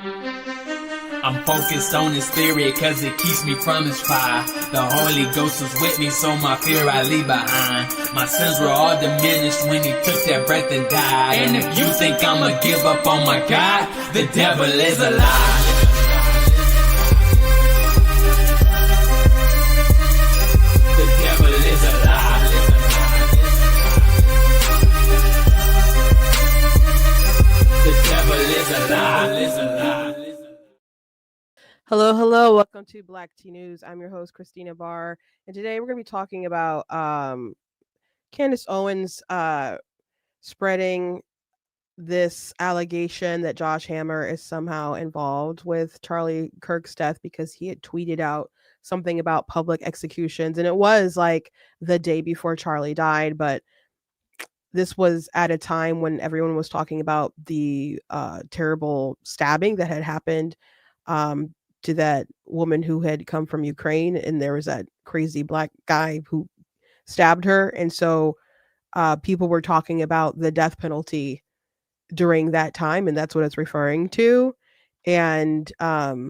I'm focused on this theory cause it keeps me from his fire. The Holy Ghost was with me, so my fear I leave behind. My sins were all diminished when he took that breath and died. And if you think I'ma give up on my God, the devil is a lie. The devil is a lie. The devil is a lie. Hello. Welcome to Black Tea News. I'm your host, Christina Barr. And today we're going to be talking about Candace Owens spreading this allegation that Josh Hammer is somehow involved with Charlie Kirk's death because he had tweeted out something about public executions. And it was like the day before Charlie died, but this was at a time when everyone was talking about the terrible stabbing that had happened to that woman who had come from Ukraine, and there was that crazy black guy who stabbed her. And so people were talking about the death penalty during that time, and that's what it's referring to. And that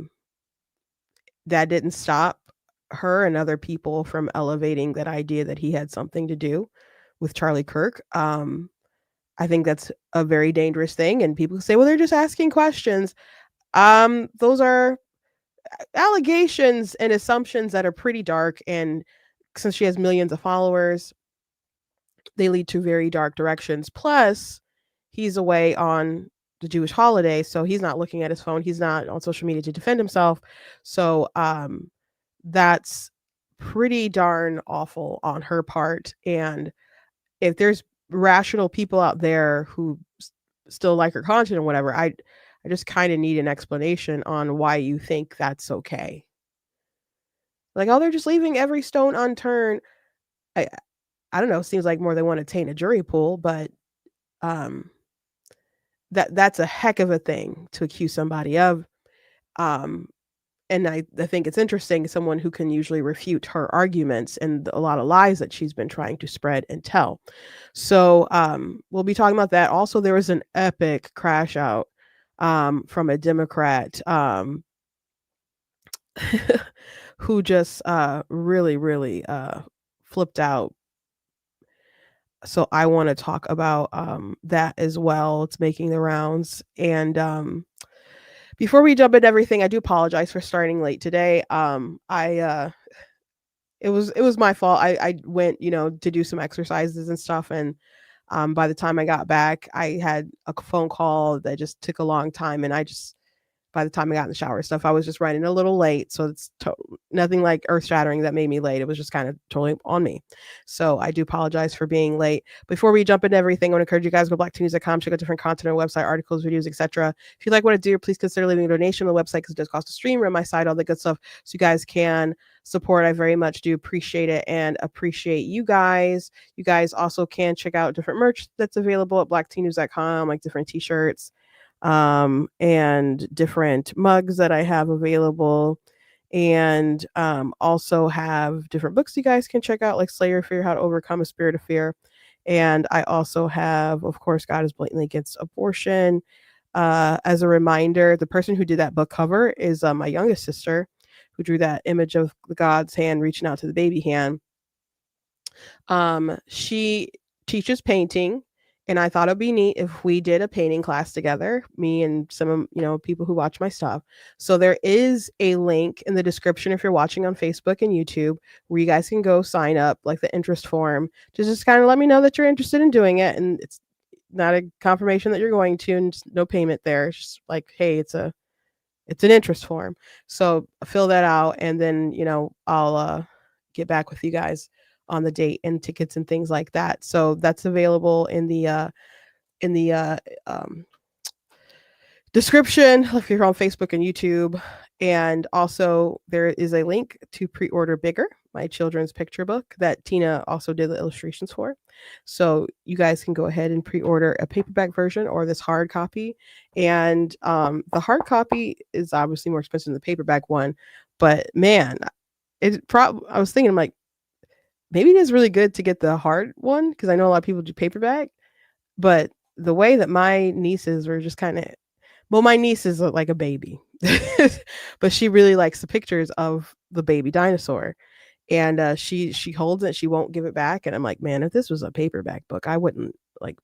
didn't stop her and other people from elevating that idea that he had something to do with Charlie Kirk. I think that's a very dangerous thing. And people say, well, they're just asking questions. Those are allegations and assumptions that are pretty dark, and since she has millions of followers, they lead to very dark directions. Plus, he's away on the Jewish holiday, so he's not looking at his phone, he's not on social media to defend himself. So that's pretty darn awful on her part. And if there's rational people out there who still like her content or whatever, I just kind of need an explanation on why you think that's okay. Like, oh, they're just leaving every stone unturned. I don't know. Seems like more they want to taint a jury pool, but that's a heck of a thing to accuse somebody of. And I think it's interesting, someone who can usually refute her arguments and a lot of lies that she's been trying to spread and tell. So we'll be talking about that. Also, there was an epic crash out from a Democrat who just really flipped out. So I want to talk about that as well. It's making the rounds. And before we jump into everything, I do apologize for starting late today. It was my fault. I went, to do some exercises and stuff, and by the time I got back, I had a phone call that just took a long time, and by the time I got in the shower and stuff, I was just running a little late. So it's nothing like earth shattering that made me late. It was just kind of totally on me. So I do apologize for being late. Before we jump into everything, I want to encourage you guys to go blacktenews.com, check out different content on our website, articles, videos, etc. If you like what I do, please consider leaving a donation on the website because it does cost a stream, run my site, all the good stuff. So you guys can support. I very much do appreciate it and appreciate you guys. You guys also can check out different merch that's available at blacktenews.com, like different t-shirts, and different mugs that I have available, and also have different books you guys can check out, like Slay Your Fear, How to Overcome a Spirit of Fear. And I also have, of course, God is Blatantly Against Abortion. As a reminder, the person who did that book cover is my youngest sister, who drew that image of God's hand reaching out to the baby hand. She teaches painting, and I thought it'd be neat if we did a painting class together, me and some, people who watch my stuff. So there is a link in the description if you're watching on Facebook and YouTube where you guys can go sign up, like the interest form, to just kind of let me know that you're interested in doing it. And it's not a confirmation that you're going to, and just no payment there. It's just like, hey, it's an interest form. So fill that out, and then, I'll get back with you guys on the date and tickets and things like that. So that's available in the description if you're on Facebook and YouTube. And also there is a link to pre-order Bigger, my children's picture book that Tina also did the illustrations for. So you guys can go ahead and pre-order a paperback version or this hard copy. And the hard copy is obviously more expensive than the paperback one, but man, I was thinking, I'm like, maybe it is really good to get the hard one, because I know a lot of people do paperback, but the way that my nieces were just kind of Well, my niece is like a baby, but she really likes the pictures of the baby dinosaur, and she holds it. She won't give it back, and I'm like, man, if this was a paperback book, I wouldn't like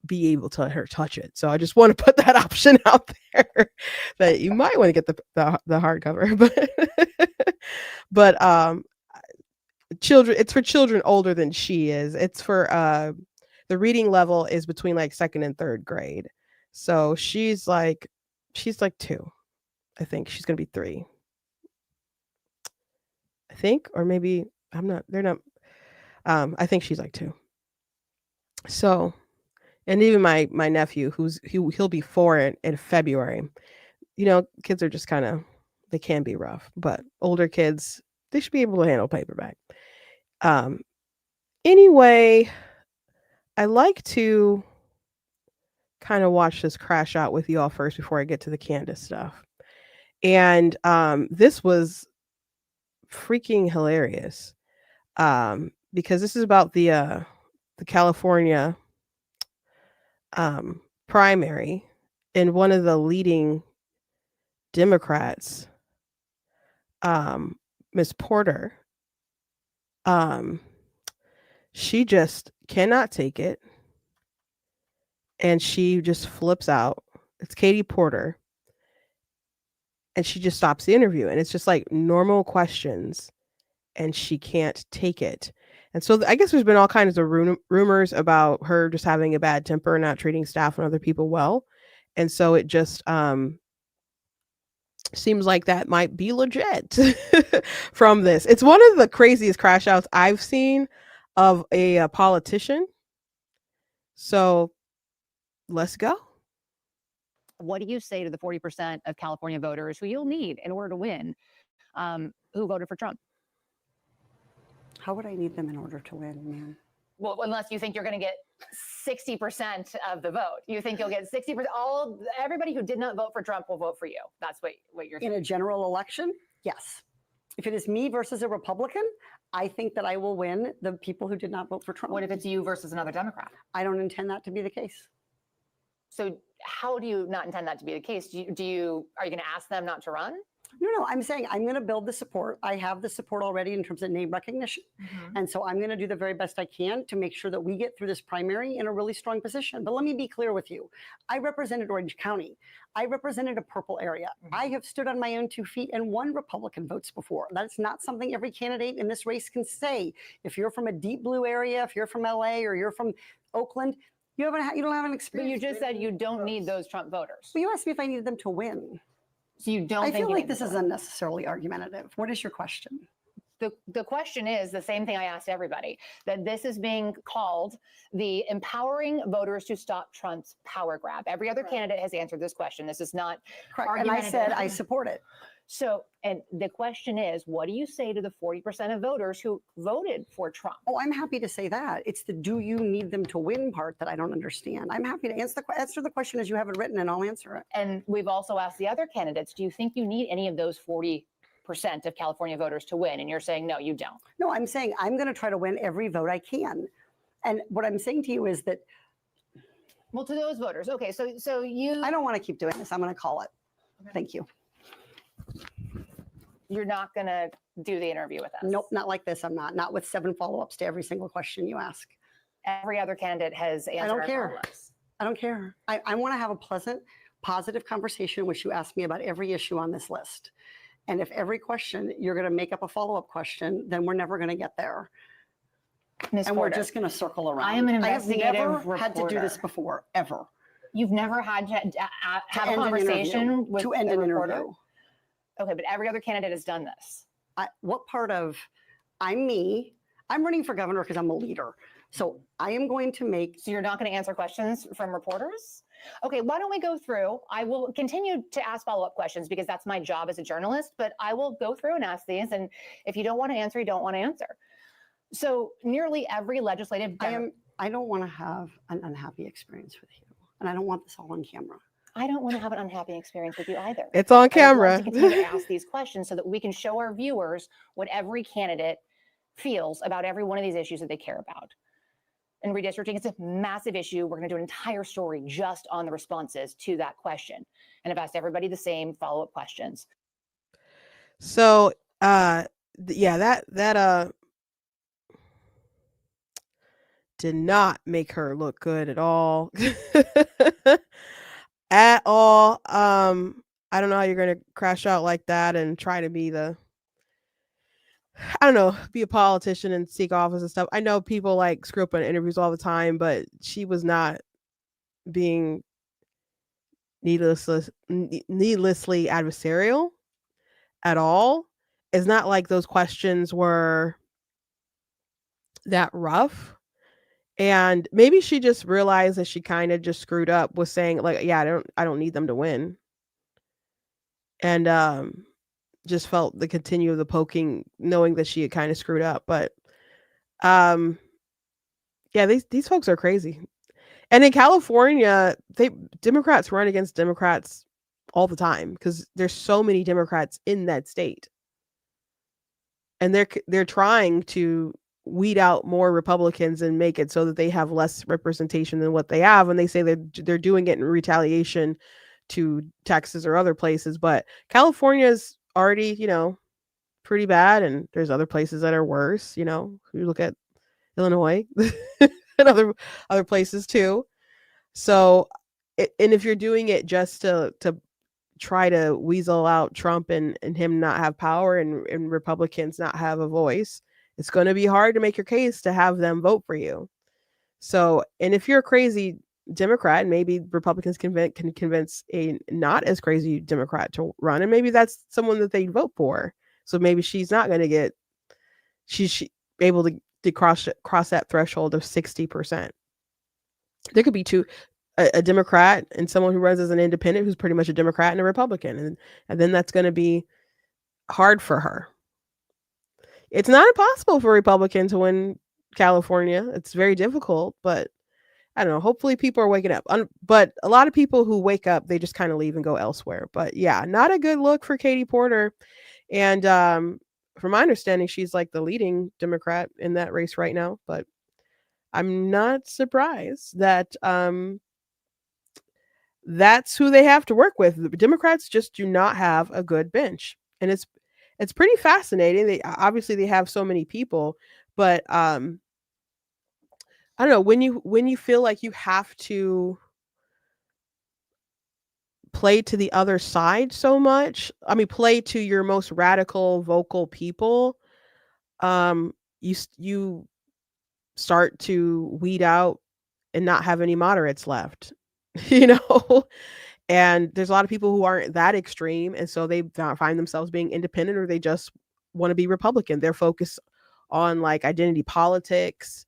be able to let her touch it. So I just want to put that option out there that you might want to get the hardcover, but children, it's for children older than she is. It's for the reading level is between like second and third grade. So she's like 2. I think she's gonna be 3. I think, or maybe I'm not. They're not. I think she's like 2. So, and even my nephew, he'll be 4 in February. You know, kids are just kind of, they can be rough, but older kids, they should be able to handle paperback. Anyway, I like to kind of watch this crash out with y'all first before I get to the Candace stuff. And this was freaking hilarious. Because this is about the California primary, and one of the leading Democrats, Miss Porter, she just cannot take it, and she just flips out. It's Katie Porter, and she just stops the interview, and it's just like normal questions, and she can't take it. And so I guess there's been all kinds of rumors about her just having a bad temper, not treating staff and other people well. And so it just seems like that might be legit from this. It's one of the craziest crash outs I've seen of a politician. So let's go. What do you say to the 40% of California voters who you'll need in order to win, who voted for Trump? How would I need them in order to win, man? Well, unless you think you're going to get 60% of the vote. You think you'll get 60%. Everybody who did not vote for Trump will vote for you. That's what you're saying. In a general election, yes. If it is me versus a Republican, I think that I will win the people who did not vote for Trump. What if it's you versus another Democrat? I don't intend that to be the case. So how do you not intend that to be the case? Are you going to ask them not to run? No, I'm saying I'm going to build the support. I have the support already in terms of name recognition. Mm-hmm. And so I'm going to do the very best I can to make sure that we get through this primary in a really strong position. But let me be clear with you. I represented Orange County. I represented a purple area. Mm-hmm. I have stood on my own 2 feet and won Republican votes before. That's not something every candidate in this race can say. If you're from a deep blue area, if you're from LA or you're from Oakland, you don't have an experience. But you just said you don't need those Trump voters. Well, you asked me if I needed them to win. So you don't. I feel like this is unnecessarily argumentative. What is your question? The question is the same thing I asked everybody, that this is being called the empowering voters to stop Trump's power grab. Every other candidate has answered this question. This is not correct. And I said I support it. So, and the question is, what do you say to the 40% of voters who voted for Trump? Oh, I'm happy to say that. It's the do you need them to win part that I don't understand. I'm happy to answer the question as you have it written, and I'll answer it. And we've also asked the other candidates, do you think you need any of those 40% of California voters to win? And you're saying, no, you don't. No, I'm saying I'm going to try to win every vote I can. And what I'm saying to you is that. Well, to those voters. Okay, so you. I don't want to keep doing this. I'm going to call it. Okay. Thank you. You're not going to do the interview with us? Nope, not like this. I'm not with 7 follow-ups to every single question you ask. Every other candidate has answered. I don't care. I don't care. I want to have a pleasant, positive conversation in which you ask me about every issue on this list. And if every question you're going to make up a follow-up question, then we're never going to get there. Ms. And Porter, we're just going to circle around. I am an investigative I have never reporter. had to do this before, ever. You've never had to have a conversation with to end an interview. Okay, but every other candidate has done this. What part of I'm me? I'm running for governor because I'm a leader. So I am going to make. So you're not going to answer questions from reporters? Okay, why don't we go through? I will continue to ask follow-up questions because that's my job as a journalist, but I will go through and ask these. And if you don't want to answer, you don't want to answer. So nearly every legislative. I don't want to have an unhappy experience with you. And I don't want this all on camera. I don't want to have an unhappy experience with you either. It's on camera. I want to continue to ask these questions so that we can show our viewers what every candidate feels about every one of these issues that they care about. and redistricting. It's a massive issue. We're going to do an entire story just on the responses to that question. And I've asked everybody the same follow-up questions. So, yeah, that did not make her look good at all. At all. I don't know how you're gonna crash out like that and try to be I don't know, be a politician and seek office and stuff. I know people like screw up in interviews all the time, but she was not being needlessly adversarial at all. It's not like those questions were that rough. And maybe she just realized that she kind of just screwed up with saying like, yeah, I don't need them to win. And just felt the continue of the poking, knowing that she had kind of screwed up. But yeah, these folks are crazy. And in California, Democrats run against Democrats all the time because there's so many Democrats in that state. And they're trying to weed out more Republicans and make it so that they have less representation than what they have. And they say they're doing it in retaliation to Texas or other places. But California's already, pretty bad. And there's other places that are worse. You look at Illinois and other places too. So, and if you're doing it just to try to weasel out Trump and him not have power and Republicans not have a voice, it's going to be hard to make your case to have them vote for you. So, and if you're a crazy Democrat, maybe Republicans can convince a not as crazy Democrat to run, and maybe that's someone that they vote for. So maybe she's not going to get, she's able to cross that threshold of 60%. There could be a Democrat and someone who runs as an independent who's pretty much a Democrat and a Republican, and then that's going to be hard for her. It's not impossible for a Republican to win California. It's very difficult, but I don't know. Hopefully people are waking up. But a lot of people who wake up, they just kind of leave and go elsewhere. But yeah, not a good look for Katie Porter. And from my understanding, she's like the leading Democrat in that race right now. But I'm not surprised that that's who they have to work with. The Democrats just do not have a good bench. And it's pretty fascinating. They obviously have so many people, but I don't know, when you feel like you have to play to the other side so much, play to your most radical vocal people, you start to weed out and not have any moderates left, and there's a lot of people who aren't that extreme, and so they find themselves being independent, or they just want to be Republican. They're focused on like identity politics,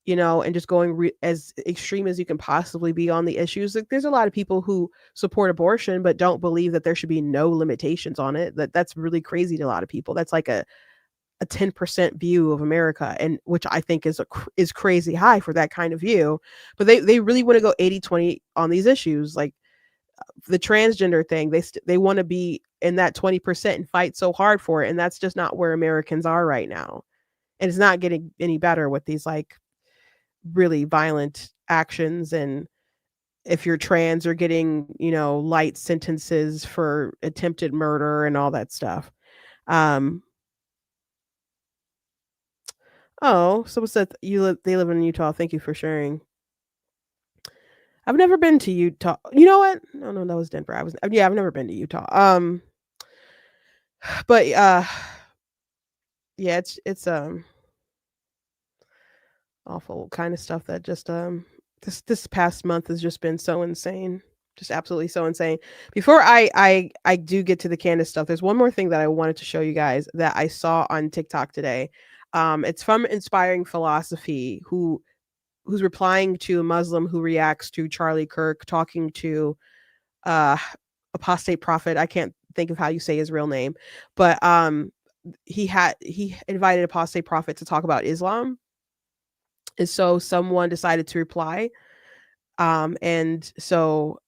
and just going as extreme as you can possibly be on the issues. Like, there's a lot of people who support abortion but don't believe that there should be no limitations on it. That's really crazy to a lot of people. That's like a 10% view of America, and which I think is crazy high for that kind of view. But they really want to go 80-20 on these issues, like the transgender thing. They want to be in that 20% and fight so hard for it, and that's just not where Americans are right now. And it's not getting any better with these like really violent actions, and if you're trans, you're getting light sentences for attempted murder and all that stuff. Oh, someone said they live in Utah. Thank you for sharing. I've never been to Utah. You know what? No, that was Denver. I've never been to Utah. But yeah, it's awful kind of stuff that just this past month has just been so insane. Just absolutely so insane. Before I do get to the Candace stuff, there's one more thing that I wanted to show you guys that I saw on TikTok today. It's from Inspiring Philosophy, who's replying to a Muslim who reacts to Charlie Kirk talking to apostate prophet. I can't think of how you say his real name, but he invited apostate prophet to talk about Islam. And so someone decided to reply. And so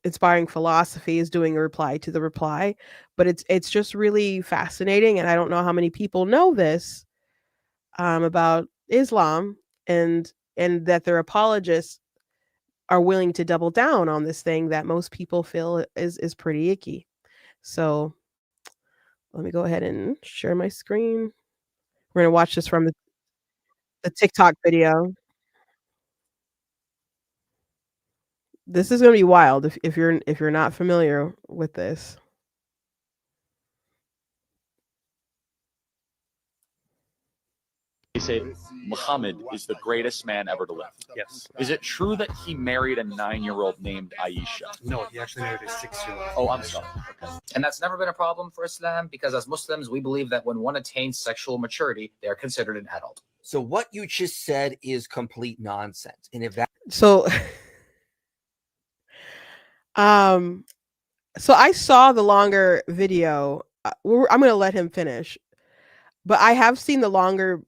Inspiring Philosophy is doing a reply to the reply, but it's just really fascinating. And I don't know how many people know this about Islam. and that their apologists are willing to double down on this thing that most people feel is pretty icky. So let me go ahead and share my screen. We're gonna watch this from the TikTok video. This is gonna be wild if you're not familiar with this. They say Muhammad is the greatest man ever to live. Yes. Is it true that he married a 9-year-old named Aisha? No, he actually married a 6-year-old. Oh, I'm sorry. Okay. And that's never been a problem for Islam because as Muslims, we believe that when one attains sexual maturity, they are considered an adult. So what you just said is complete nonsense. And if that So so I saw the longer video. I'm gonna let him finish, but I have seen the longer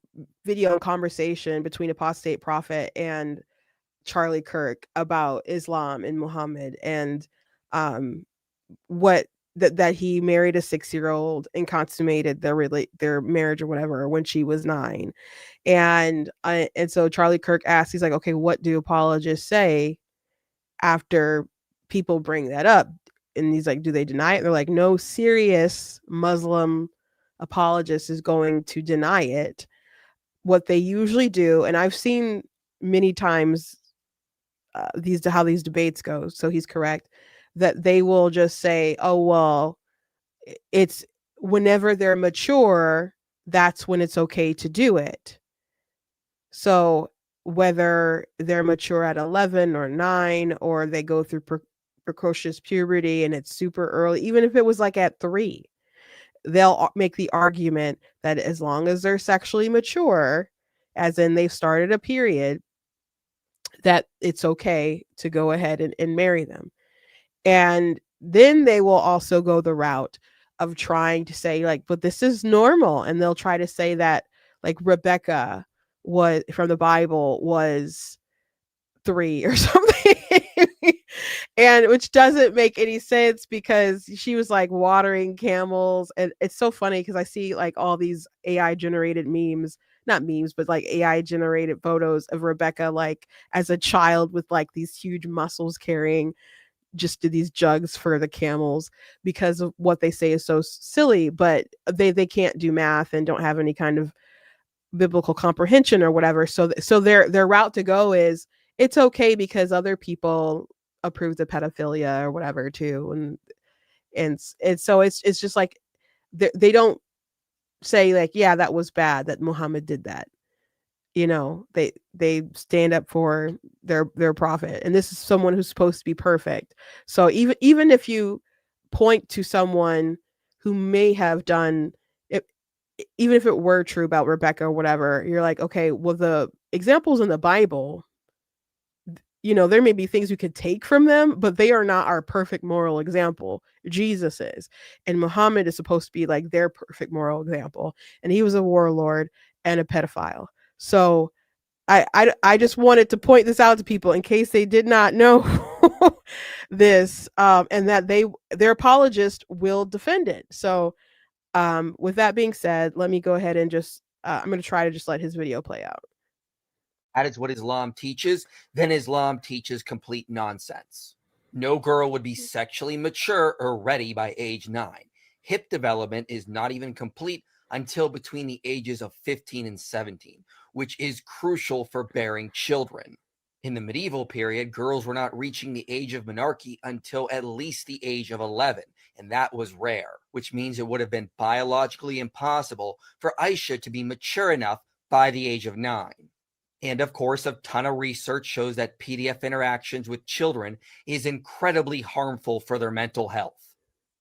video and conversation between Apostate Prophet and Charlie Kirk about Islam and Muhammad, and what that he married a 6-year-old and consummated their marriage or whatever when she was 9, and so Charlie Kirk asked, he's like, okay, what do apologists say after people bring that up? And he's like, do they deny it? And they're like, no serious Muslim apologist is going to deny it. What they usually do, and I've seen many times how these debates go, so he's correct, that they will just say, oh, well, it's whenever they're mature, that's when it's okay to do it. So whether they're mature at 11 or 9, or they go through precocious puberty and it's super early, even if it was like at 3, they'll make the argument that as long as they're sexually mature, as in they've started a period, that it's okay to go ahead and marry them. And then they will also go the route of trying to say, like, but this is normal. And they'll try to say that, like, Rebecca was from the Bible was 3 or something. And which doesn't make any sense because she was like watering camels. And it's so funny because I see like all these AI generated memes, not memes, but like AI generated photos of Rebecca like as a child with like these huge muscles carrying just these jugs for the camels because of what they say is so silly, but they can't do math and don't have any kind of biblical comprehension or whatever. So their route to go is it's okay because other people approve the pedophilia or whatever too, and so it's just like they don't say like, yeah, that was bad that Muhammad did that. You know, they stand up for their prophet, and this is someone who's supposed to be perfect. So even if you point to someone who may have done it, even if it were true about Rebecca or whatever, you're like, okay, well, the examples in the Bible, you know, there may be things we could take from them, but they are not our perfect moral example. Jesus is. And Muhammad is supposed to be like their perfect moral example. And he was a warlord and a pedophile. So I just wanted to point this out to people in case they did not know this, and that their apologist will defend it. So with that being said, let me go ahead and just, I'm going to try to just let his video play out. that is what Islam teaches, then Islam teaches complete nonsense. No girl would be sexually mature or ready by age 9. Hip development is not even complete until between the ages of 15 and 17, which is crucial for bearing children. In the medieval period, girls were not reaching the age of menarche until at least the age of 11, and that was rare, which means it would have been biologically impossible for Aisha to be mature enough by the age of 9. And of course, a ton of research shows that PDF interactions with children is incredibly harmful for their mental health.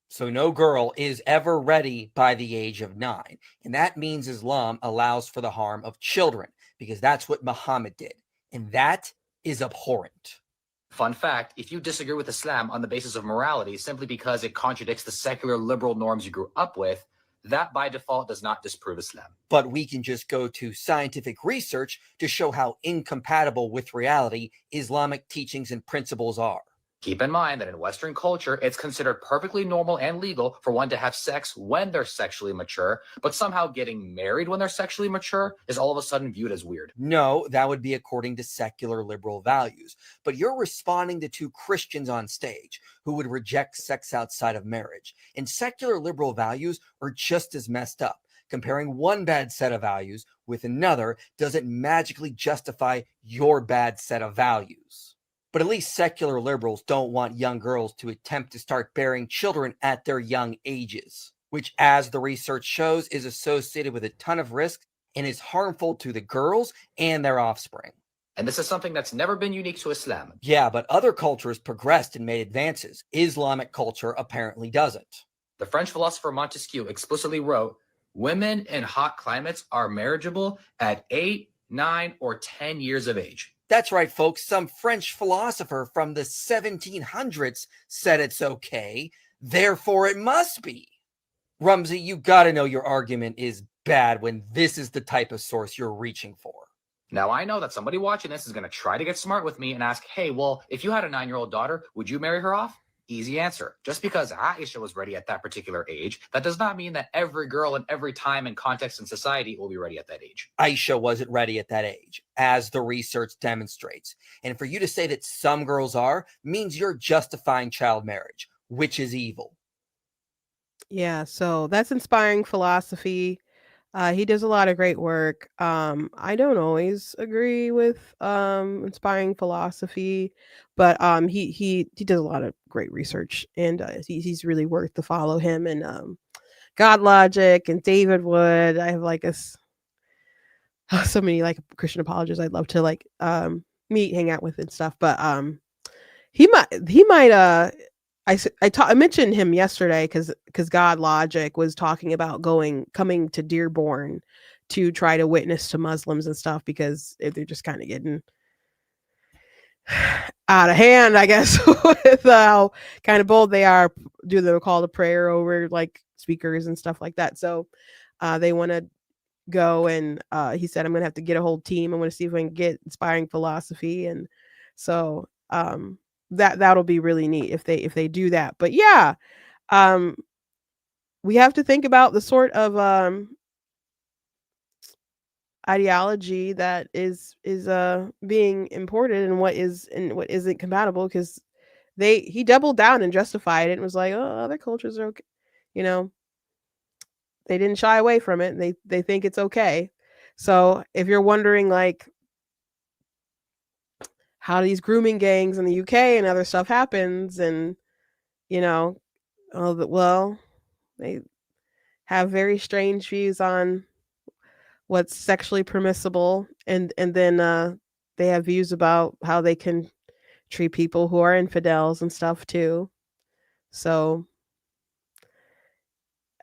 So no girl is ever ready by the age of 9. And that means Islam allows for the harm of children because that's what Muhammad did. And that is abhorrent. Fun fact, if you disagree with Islam on the basis of morality simply because it contradicts the secular liberal norms you grew up with, that by default does not disprove Islam. But we can just go to scientific research to show how incompatible with reality Islamic teachings and principles are. Keep in mind that in Western culture, it's considered perfectly normal and legal for one to have sex when they're sexually mature, but somehow getting married when they're sexually mature is all of a sudden viewed as weird. No, that would be according to secular liberal values. But you're responding to two Christians on stage who would reject sex outside of marriage. And secular liberal values are just as messed up. Comparing one bad set of values with another doesn't magically justify your bad set of values. But at least secular liberals don't want young girls to attempt to start bearing children at their young ages, which, as the research shows, is associated with a ton of risk and is harmful to the girls and their offspring. And this is something that's never been unique to Islam. Yeah, but other cultures progressed and made advances. Islamic culture apparently doesn't. The French philosopher Montesquieu explicitly wrote, "Women in hot climates are marriageable at 8, 9, or 10 years of age." That's right, folks. Some French philosopher from the 1700s said it's okay. Therefore, it must be. Rumsey, you gotta know your argument is bad when this is the type of source you're reaching for. Now, I know that somebody watching this is going to try to get smart with me and ask, hey, well, if you had a 9-year-old daughter, would you marry her off? Easy answer. Just because Aisha was ready at that particular age, that does not mean that every girl in every time and context in society will be ready at that age. Aisha wasn't ready at that age, as the research demonstrates. And for you to say that some girls are means you're justifying child marriage, which is evil. Yeah, so that's Inspiring Philosophy. He does a lot of great work. I don't always agree with Inspiring Philosophy, but he does a lot of great research, and he's really worth to follow him. And God Logic and David Wood. I have like so many like Christian apologists I'd love to like meet, hang out with, and stuff. But he might I mentioned him yesterday because God Logic was talking about coming to Dearborn to try to witness to Muslims and stuff, because they're just kind of getting out of hand, I guess, with how kind of bold they are, do the call to prayer over like speakers and stuff like that. So they want to go, and he said, I'm gonna have to get a whole team. I'm gonna see if I can get Inspiring Philosophy, and so that'll be really neat if they do that. But yeah, we have to think about the sort of ideology that is being imported, and what isn't compatible, because he doubled down and justified it and was like, oh, other cultures are okay, you know. They didn't shy away from it, and they think it's okay. So if you're wondering like how these grooming gangs in the UK and other stuff happens, and you know, well, they have very strange views on what's sexually permissible, and then they have views about how they can treat people who are infidels and stuff too. So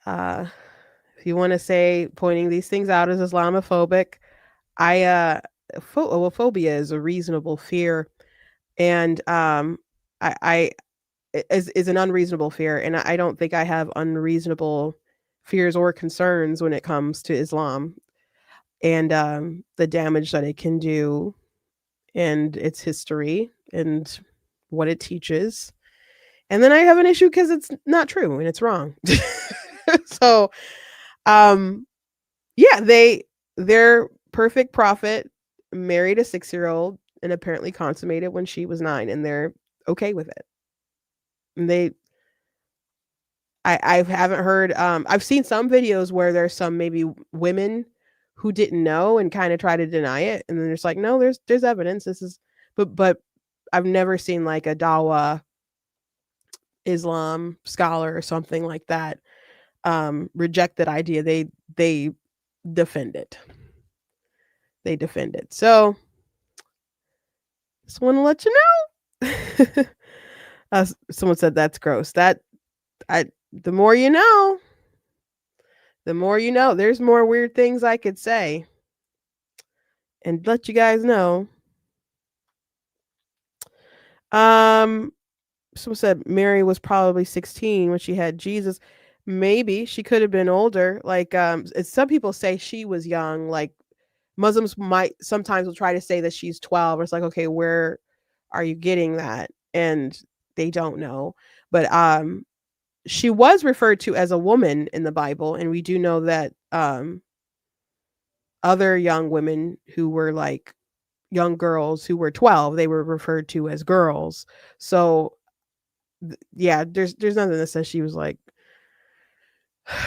if you want to say pointing these things out as Islamophobic, phobia is a reasonable fear, and I is an unreasonable fear, and I don't think I have unreasonable fears or concerns when it comes to Islam, and the damage that it can do, and its history, and what it teaches. And then I have an issue because it's not true and it's wrong. So yeah, their perfect prophet married a 6-year-old and apparently consummated when she was 9, and they're okay with it. And I haven't heard, I've seen some videos where there's some maybe women who didn't know and kind of try to deny it, and then there's like, no, there's evidence, this is, but I've never seen like a Dawa Islam scholar or something like that reject that idea. They defend it. So just want to let you know. Someone said that's gross. The more you know, there's more weird things I could say and let you guys know. Someone said Mary was probably 16 when she had Jesus. Maybe she could have been older. Like some people say she was young. Like Muslims might sometimes will try to say that she's 12. It's like, okay, where are you getting that? And they don't know. But she was referred to as a woman in the Bible, and we do know that other young women who were like young girls who were 12, they were referred to as girls. So yeah, there's nothing that says she was like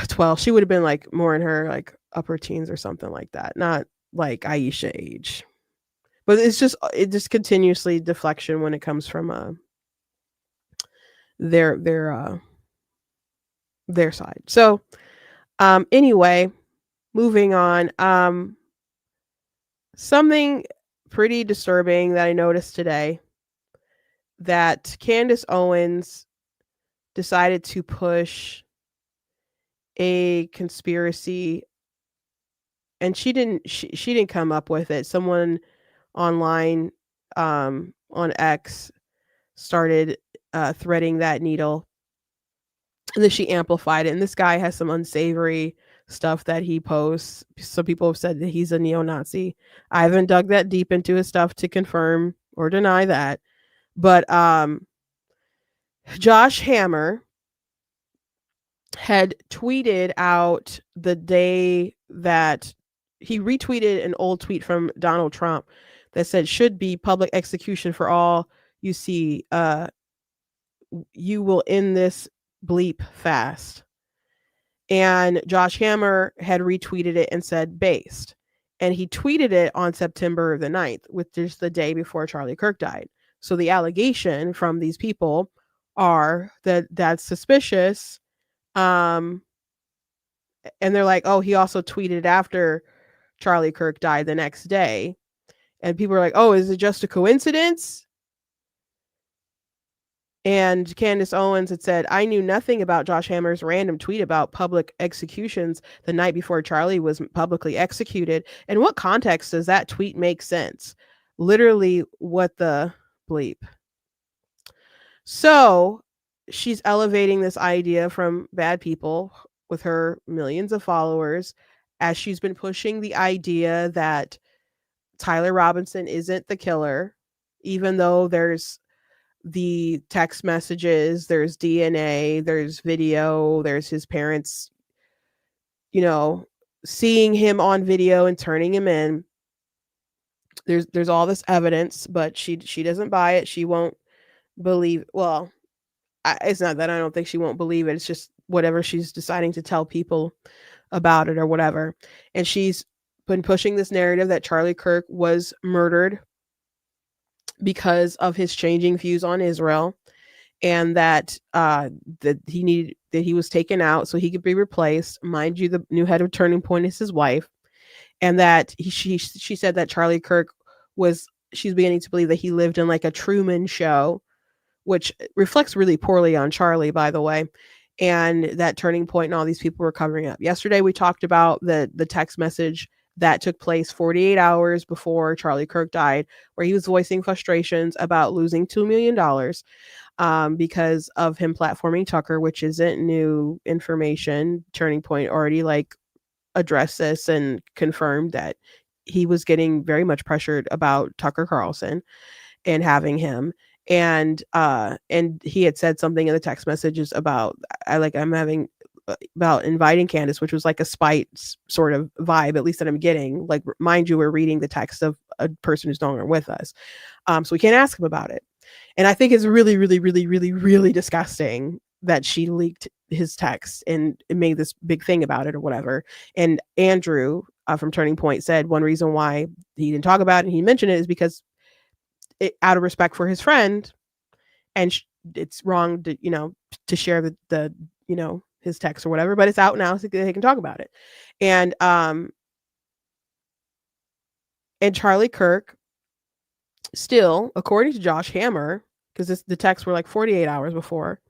12. She would have been like more in her like upper teens or something like that, not like Aisha age. But it just continuously deflection when it comes from their their side. So anyway, moving on. Something pretty disturbing that I noticed today, that Candace Owens decided to push a conspiracy, and she didn't come up with it. Someone online on X started threading that needle, and then she amplified it. And this guy has some unsavory stuff that he posts. Some people have said that he's a neo-Nazi. I haven't dug that deep into his stuff to confirm or deny that. But Josh Hammer had tweeted out the day that he retweeted an old tweet from Donald Trump that said, should be public execution for all you see. You will end this bleep fast. And Josh Hammer had retweeted it and said based. And he tweeted it on September the 9th, which is the day before Charlie Kirk died. So the allegation from these people are that that's suspicious. And they're like, oh, he also tweeted after Charlie Kirk died the next day. And people are like, oh, is it just a coincidence? And Candace Owens had said, I knew nothing about Josh Hammer's random tweet about public executions the night before Charlie was publicly executed. In what context does that tweet make sense? Literally, what the bleep? So she's elevating this idea from bad people with her millions of followers, as she's been pushing the idea that Tyler Robinson isn't the killer, even though there's the text messages, there's DNA, there's video, there's his parents, seeing him on video and turning him in. There's all this evidence, but she doesn't buy it. She won't believe. Well, it's not that I don't think she won't believe it. It's just whatever she's deciding to tell people about it or whatever. And she's been pushing this narrative that Charlie Kirk was murdered because of his changing views on Israel, and that he was taken out so he could be replaced. Mind you, the new head of Turning Point is his wife, and that she said that Charlie Kirk she's beginning to believe that he lived in like a Truman Show, which reflects really poorly on Charlie, by the way, and that Turning Point and all these people were covering up. Yesterday, we talked about the text message that took place 48 hours before Charlie Kirk died, where he was voicing frustrations about losing $2 million because of him platforming Tucker, which isn't new information. Turning Point already addressed this and confirmed that he was getting very much pressured about Tucker Carlson and having him. And he had said something in the text messages about about inviting Candace, which was like a spite sort of vibe, at least that I'm getting. Like, mind you, we're reading the text of a person who's no longer with us. So we can't ask him about it. And I think it's really, really, really, really, really disgusting that she leaked his text and made this big thing about it or whatever. And Andrew from Turning Point said one reason why he didn't talk about it and he mentioned it is because out of respect for his friend, and it's wrong to share the his text or whatever, but it's out now so they can talk about it. And Charlie Kirk still, according to Josh Hammer, because the texts were like 48 hours before,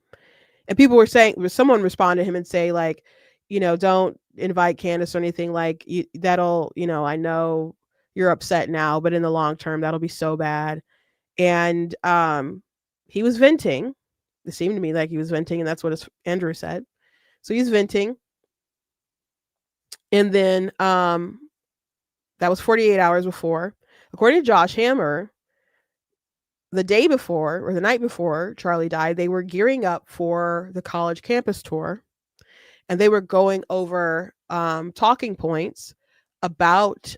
and people were saying, someone responded to him and say like, don't invite Candace or anything, like that'll, I know you're upset now, but in the long term that'll be so bad. And he was venting. It seemed to me like he was venting, and that's what Andrew said. So he's venting. And then that was 48 hours before. According to Josh Hammer, the day before or the night before Charlie died, they were gearing up for the college campus tour, and they were going over talking points about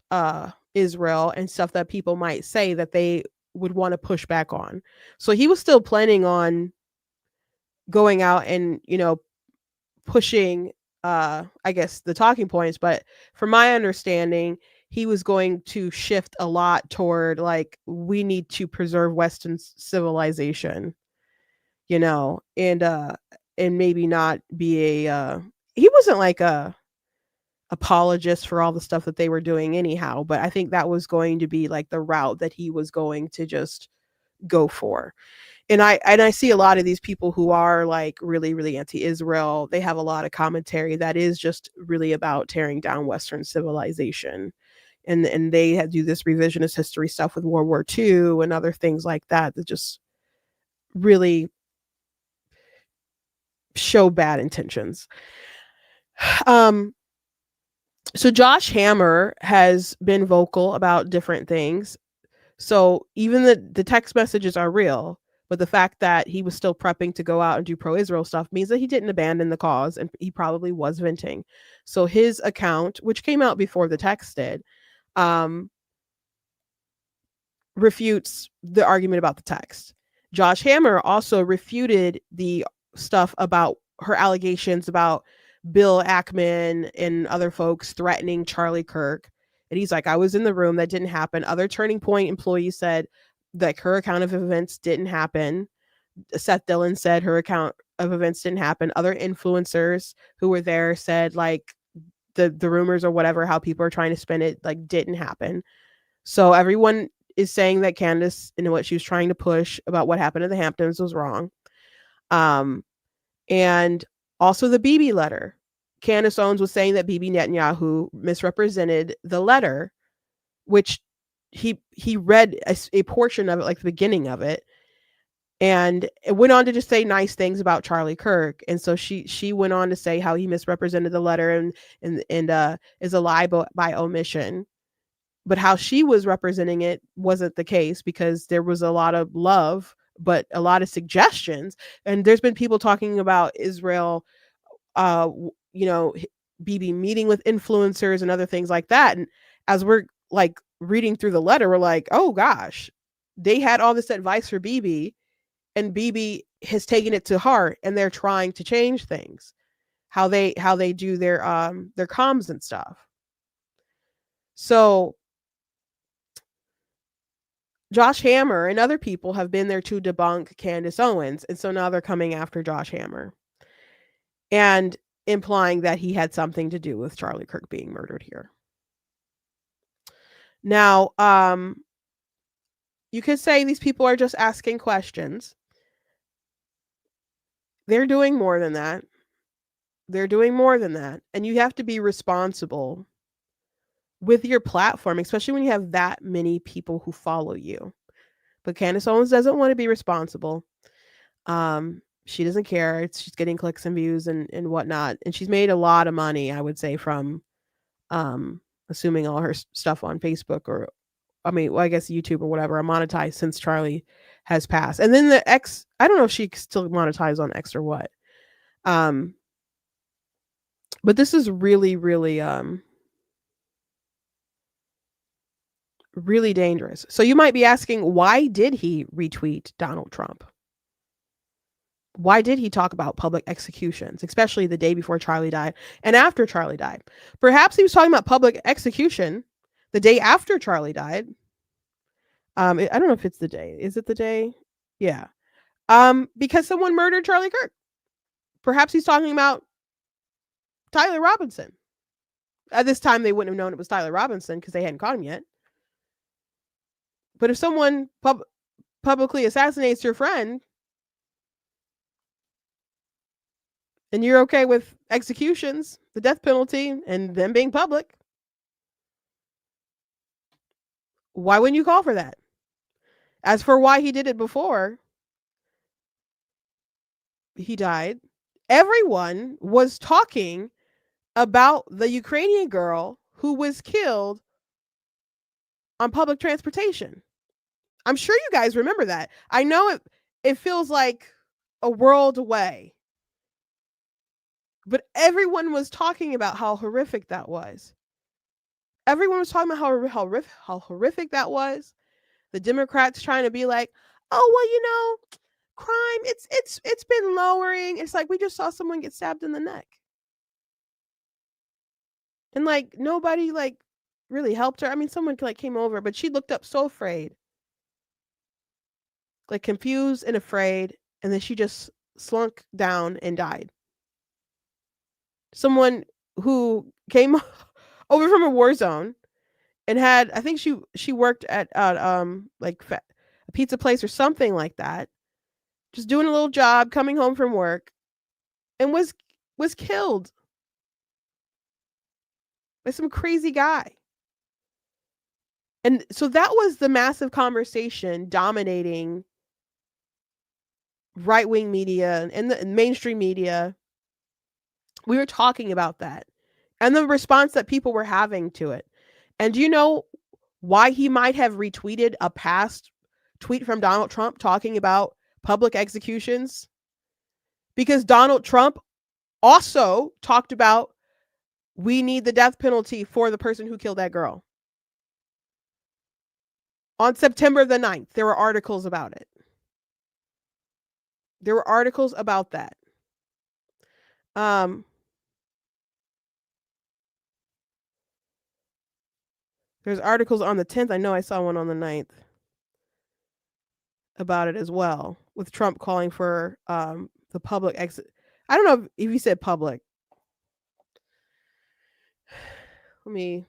Israel and stuff that people might say that they would want to push back on. So he was still planning on going out and, pushing I guess the talking points, but from my understanding, he was going to shift a lot toward like we need to preserve Western civilization, and maybe not be a he wasn't like a apologist for all the stuff that they were doing anyhow, but I think that was going to be like the route that he was going to just go for. And I see a lot of these people who are like really, really anti-Israel. They have a lot of commentary that is just really about tearing down Western civilization. And they do this revisionist history stuff with World War II and other things like that that just really show bad intentions. So Josh Hammer has been vocal about different things. So even the text messages are real, but the fact that he was still prepping to go out and do pro-Israel stuff means that he didn't abandon the cause, and he probably was venting. So his account, which came out before the text did, refutes the argument about the text. Josh Hammer also refuted the stuff about her allegations about Bill Ackman and other folks threatening Charlie Kirk. And he's like, I was in the room. That didn't happen. Other Turning Point employees said that her account of events didn't happen. Seth Dillon said her account of events didn't happen. Other influencers who were there said like the rumors or whatever, how people are trying to spin it, like didn't happen. So everyone is saying that Candace and what she was trying to push about what happened at the Hamptons was wrong. And also the Bibi letter. Candace Owens was saying that Bibi Netanyahu misrepresented the letter, which he read a portion of it, like the beginning of it, and it went on to just say nice things about Charlie Kirk. And so she went on to say how he misrepresented the letter and is a lie by omission. But how she was representing it wasn't the case, because there was a lot of love, but a lot of suggestions. And there's been people talking about Israel, Bibi meeting with influencers and other things like that. And as we're like reading through the letter, we're like, oh gosh, they had all this advice for Bibi, and Bibi has taken it to heart, and they're trying to change things, how they do their comms and stuff. So Josh Hammer and other people have been there to debunk Candace Owens. And so now they're coming after Josh Hammer and implying that he had something to do with Charlie Kirk being murdered here. Now, you could say these people are just asking questions. They're doing more than that. And you have to be responsible with your platform, especially when you have that many people who follow you. But Candace Owens doesn't want to be responsible. She doesn't care. She's getting clicks and views and whatnot. And she's made a lot of money, I would say, from assuming all her stuff on Facebook or, I guess YouTube or whatever, are monetized since Charlie has passed. And then the X, I don't know if she still monetized on X or what. But this is really, really, really dangerous. So you might be asking, why did he retweet Donald Trump? Why did he talk about public executions, especially the day before Charlie died and after Charlie died? Perhaps he was talking about public execution the day after Charlie died. I don't know if it's the day. Is it the day? Yeah. Because someone murdered Charlie Kirk. Perhaps he's talking about Tyler Robinson. At this time, they wouldn't have known it was Tyler Robinson because they hadn't caught him yet. But if someone publicly assassinates your friend, and you're okay with executions, the death penalty, and them being public, why wouldn't you call for that? As for why he did it before he died, everyone was talking about the Ukrainian girl who was killed on public transportation. I'm sure you guys remember that. I know it feels like a world away. But everyone was talking about how horrific that was. Everyone was talking about how horrific that was. The Democrats trying to be like, "Oh, well, crime it's been lowering." It's like we just saw someone get stabbed in the neck. And like nobody like really helped her. I mean, someone like came over, but she looked up so afraid. Like confused and afraid, and then she just slunk down and died. Someone who came over from a war zone and had, I think she worked at like a pizza place or something like that, just doing a little job, coming home from work, and was killed by some crazy guy. And so that was the massive conversation dominating right-wing media and the mainstream media. We were talking about that and the response that people were having to it. And do you know why he might have retweeted a past tweet from Donald Trump talking about public executions? Because Donald Trump also talked about we need the death penalty for the person who killed that girl. On September the 9th, there were articles about it. There were articles about that. There's articles on the 10th. I know I saw one on the 9th about it as well, with Trump calling for the public exit. I don't know if he said public. Let me.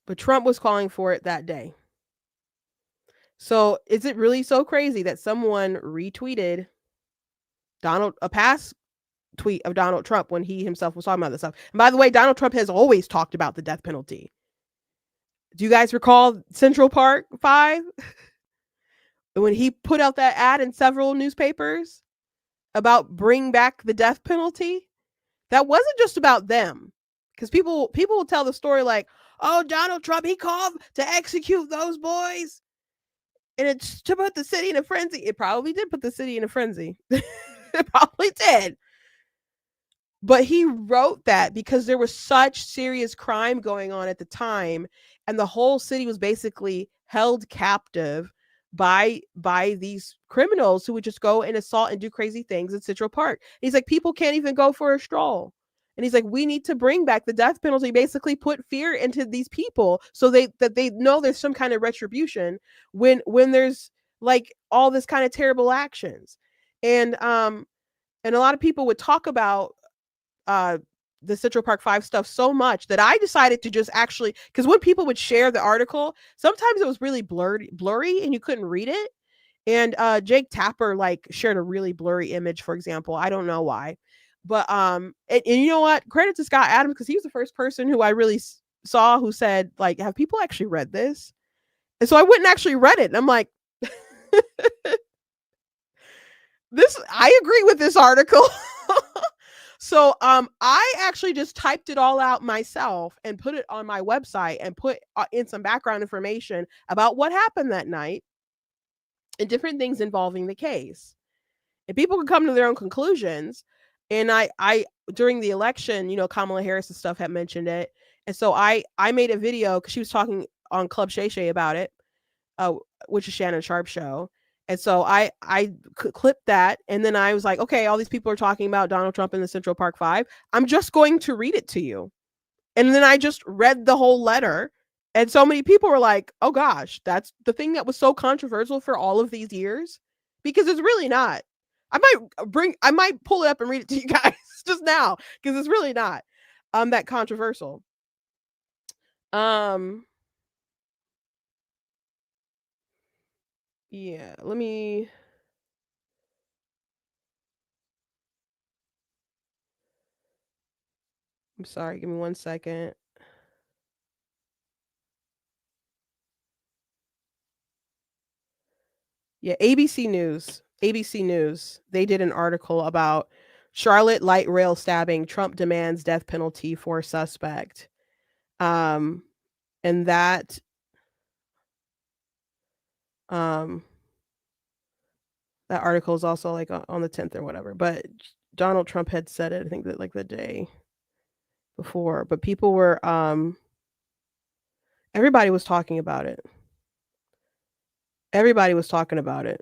But Trump was calling for it that day. So is it really so crazy that someone retweeted a past tweet of Donald Trump when he himself was talking about this stuff? And by the way, Donald Trump has always talked about the death penalty. Do you guys recall Central Park 5? When he put out that ad in several newspapers about bring back the death penalty? That wasn't just about them. Because people will tell the story like, oh, Donald Trump, he called to execute those boys. And it's to put the city in a frenzy. It probably did put the city in a frenzy. It probably did. But he wrote that because there was such serious crime going on at the time. And the whole city was basically held captive by these criminals who would just go and assault and do crazy things in Central Park. And he's like, people can't even go for a stroll. And he's like, we need to bring back the death penalty, basically put fear into these people so that they know there's some kind of retribution when there's like all this kind of terrible actions. And a lot of people would talk about the Central Park 5 stuff so much that I decided to just actually, because when people would share the article, sometimes it was really blurry and you couldn't read it. And Jake Tapper like shared a really blurry image, for example. I don't know why. But and you know what? Credit to Scott Adams, because he was the first person who I really saw who said, like, have people actually read this? And so I went and actually read it. And I'm like, I agree with this article. So I actually just typed it all out myself and put it on my website and put in some background information about what happened that night and different things involving the case. And people can come to their own conclusions. And I during the election, Kamala Harris and stuff had mentioned it. And so I made a video because she was talking on Club Shay Shay about it, which is Shannon Sharp's show. And so I clipped that. And then I was like, okay, all these people are talking about Donald Trump in the Central Park 5. I'm just going to read it to you. And then I just read the whole letter. And so many people were like, oh gosh, that's the thing that was so controversial for all of these years. Because it's really not. I might pull it up and read it to you guys just now, because it's really not that controversial. Yeah, let me. I'm sorry, give me 1 second. Yeah, ABC News. They did an article about Charlotte light rail stabbing. Trump demands death penalty for suspect. And that that article is also like on the 10th or whatever. But Donald Trump had said it, I think that like the day before. But people were everybody was talking about it. Everybody was talking about it.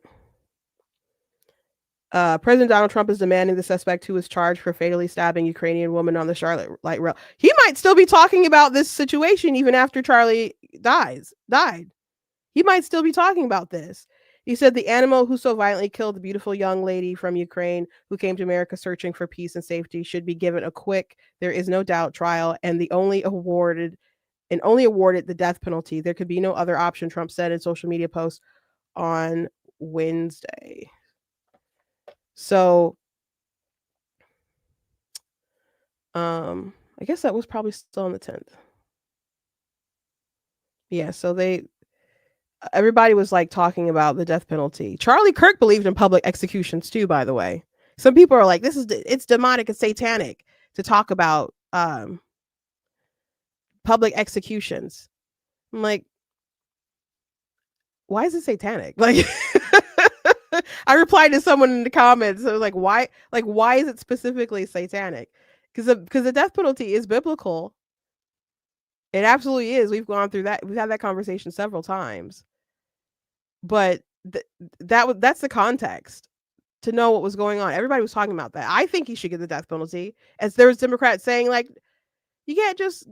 President Donald Trump is demanding the suspect who was charged for fatally stabbing Ukrainian woman on the Charlotte light rail. He might still be talking about this situation even after Charlie died. He might still be talking about this. He said the animal who so violently killed the beautiful young lady from Ukraine who came to America searching for peace and safety should be given a quick, there is no doubt, trial and only awarded the death penalty. There could be no other option, Trump said in social media posts on Wednesday. So I guess that was probably still on the 10th. Yeah, so everybody was like talking about the death penalty. Charlie Kirk believed in public executions too, by the way. Some people are like, it's demonic and satanic to talk about public executions. I'm like, why is it satanic? Like I replied to someone in the comments. I was like, why is it specifically satanic? Because the death penalty is biblical. It absolutely is. We've gone through that. We've had that conversation several times. But that's the context to know what was going on. Everybody was talking about that. I think he should get the death penalty. As there was Democrats saying like, you can't just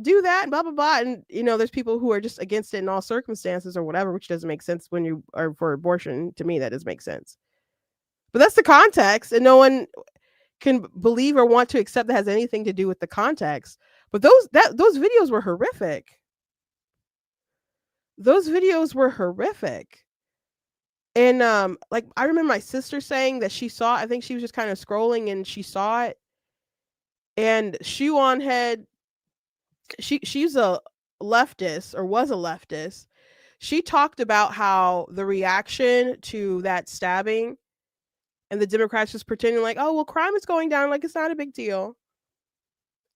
do that and blah blah blah. And there's people who are just against it in all circumstances or whatever, which doesn't make sense when you are for abortion. To me, that does make sense. But that's the context, and no one can believe or want to accept that has anything to do with the context. But those videos were horrific. Those videos were horrific. And like I remember my sister saying that she saw, I think she was just kind of scrolling and she saw it. And Shoe on Head, she's a leftist, or was a leftist. She talked about how the reaction to that stabbing and the Democrats just pretending like, oh, well, crime is going down, like it's not a big deal.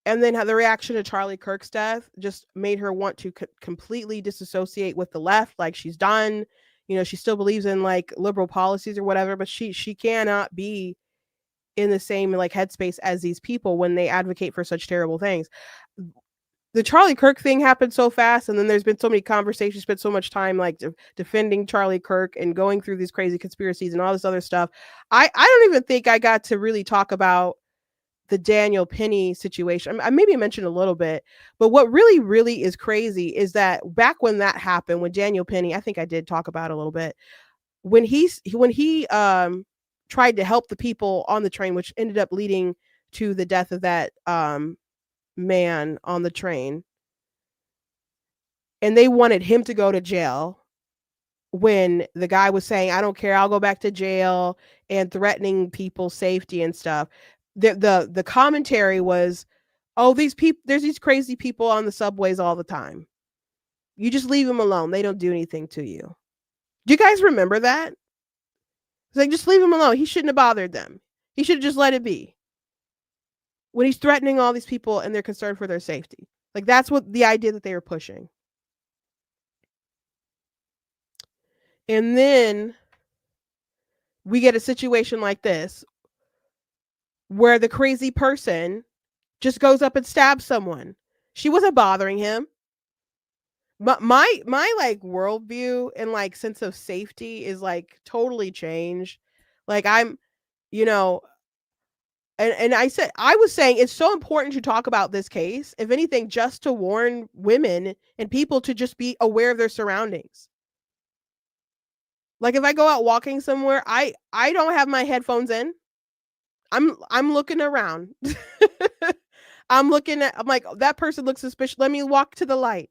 And then the reaction to Charlie Kirk's death just made her want to completely disassociate with the left. Like she's done, she still believes in like liberal policies or whatever, but she cannot be in the same like headspace as these people when they advocate for such terrible things. The Charlie Kirk thing happened so fast, and then there's been so many conversations, spent so much time like defending Charlie Kirk and going through these crazy conspiracies and all this other stuff. I don't even think I got to really talk about the Daniel Penny situation. I maybe mentioned a little bit, but what really, really is crazy is that back when that happened, when Daniel Penny, I think I did talk about it a little bit, when he tried to help the people on the train, which ended up leading to the death of that man on the train, and they wanted him to go to jail when the guy was saying, I don't care, I'll go back to jail, and threatening people's safety and stuff. The commentary was, oh, there's these crazy people on the subways all the time. You just leave them alone. They don't do anything to you. Do you guys remember that? It's like, just leave him alone. He shouldn't have bothered them. He should have just let it be. When he's threatening all these people and they're concerned for their safety. Like, that's what the idea that they were pushing. And then we get a situation like this where the crazy person just goes up and stabs someone. She wasn't bothering him. But my like worldview and like sense of safety is like totally changed. Like I'm, and I was saying it's so important to talk about this case, if anything, just to warn women and people to just be aware of their surroundings. Like if I go out walking somewhere, I don't have my headphones in. I'm looking around. I'm like, that person looks suspicious. Let me walk to the light.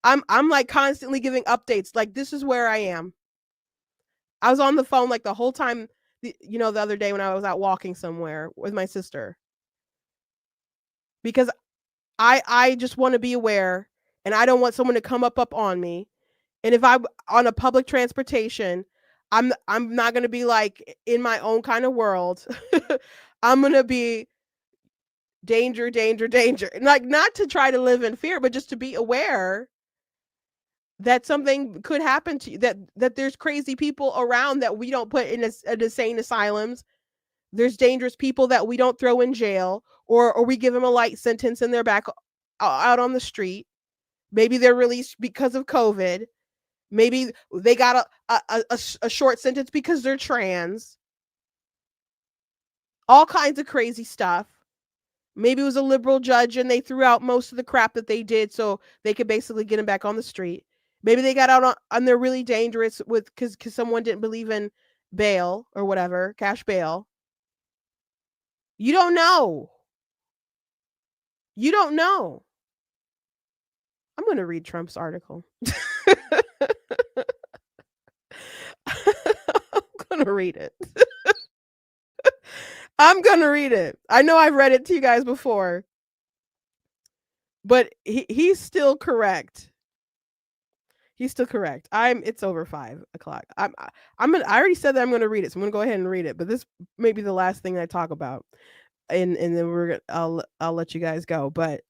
I'm like constantly giving updates. Like, this is where I am. I was on the phone like the whole time, the other day when I was out walking somewhere with my sister. Because I just want to be aware, and I don't want someone to come up on me. And if I'm on a public transportation, I'm not gonna be like in my own kind of world. I'm gonna be danger, danger, danger. Like, not to try to live in fear, but just to be aware that something could happen to you, that there's crazy people around that we don't put in insane asylums. There's dangerous people that we don't throw in jail, or we give them a light sentence and they're back out on the street. Maybe they're released because of COVID. Maybe they got a short sentence because they're trans. All kinds of crazy stuff. Maybe it was a liberal judge and they threw out most of the crap that they did so they could basically get them back on the street. Maybe they got out on they're really dangerous because someone didn't believe in bail or whatever, cash bail. You don't know. You don't know. I'm going to read Trump's article. I'm going to read it. I'm going to read it. I know I've read it to you guys before, but he's still correct. He's still correct. It's over 5 o'clock. I already said that I'm going to read it, so I'm going to go ahead and read it. But this may be the last thing I talk about, and then I'll let you guys go. But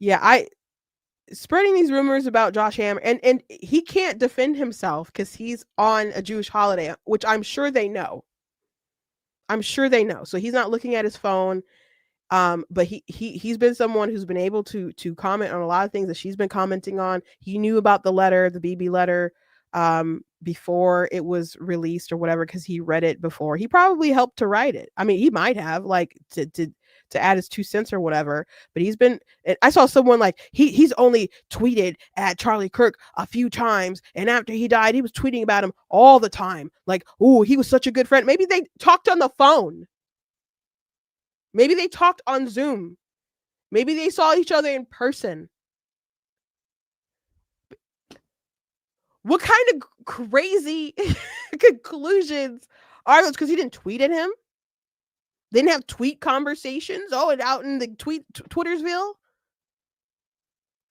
yeah, spreading these rumors about Josh Hammer, and he can't defend himself because he's on a Jewish holiday, which I'm sure they know. I'm sure they know. So he's not looking at his phone. But he's been someone who's been able to comment on a lot of things that she's been commenting on. He knew about the letter, the BB letter, before it was released or whatever, because he read it before. He probably helped to write it. I mean, he might have, like, to add his 2 cents or whatever. But he's been. I saw someone like he's only tweeted at Charlie Kirk a few times, and after he died, he was tweeting about him all the time. Like, oh, he was such a good friend. Maybe they talked on the phone. Maybe they talked on Zoom. Maybe they saw each other in person. What kind of crazy conclusions are those? Because he didn't tweet at him? They didn't have tweet conversations? Oh, and out in the Twittersville?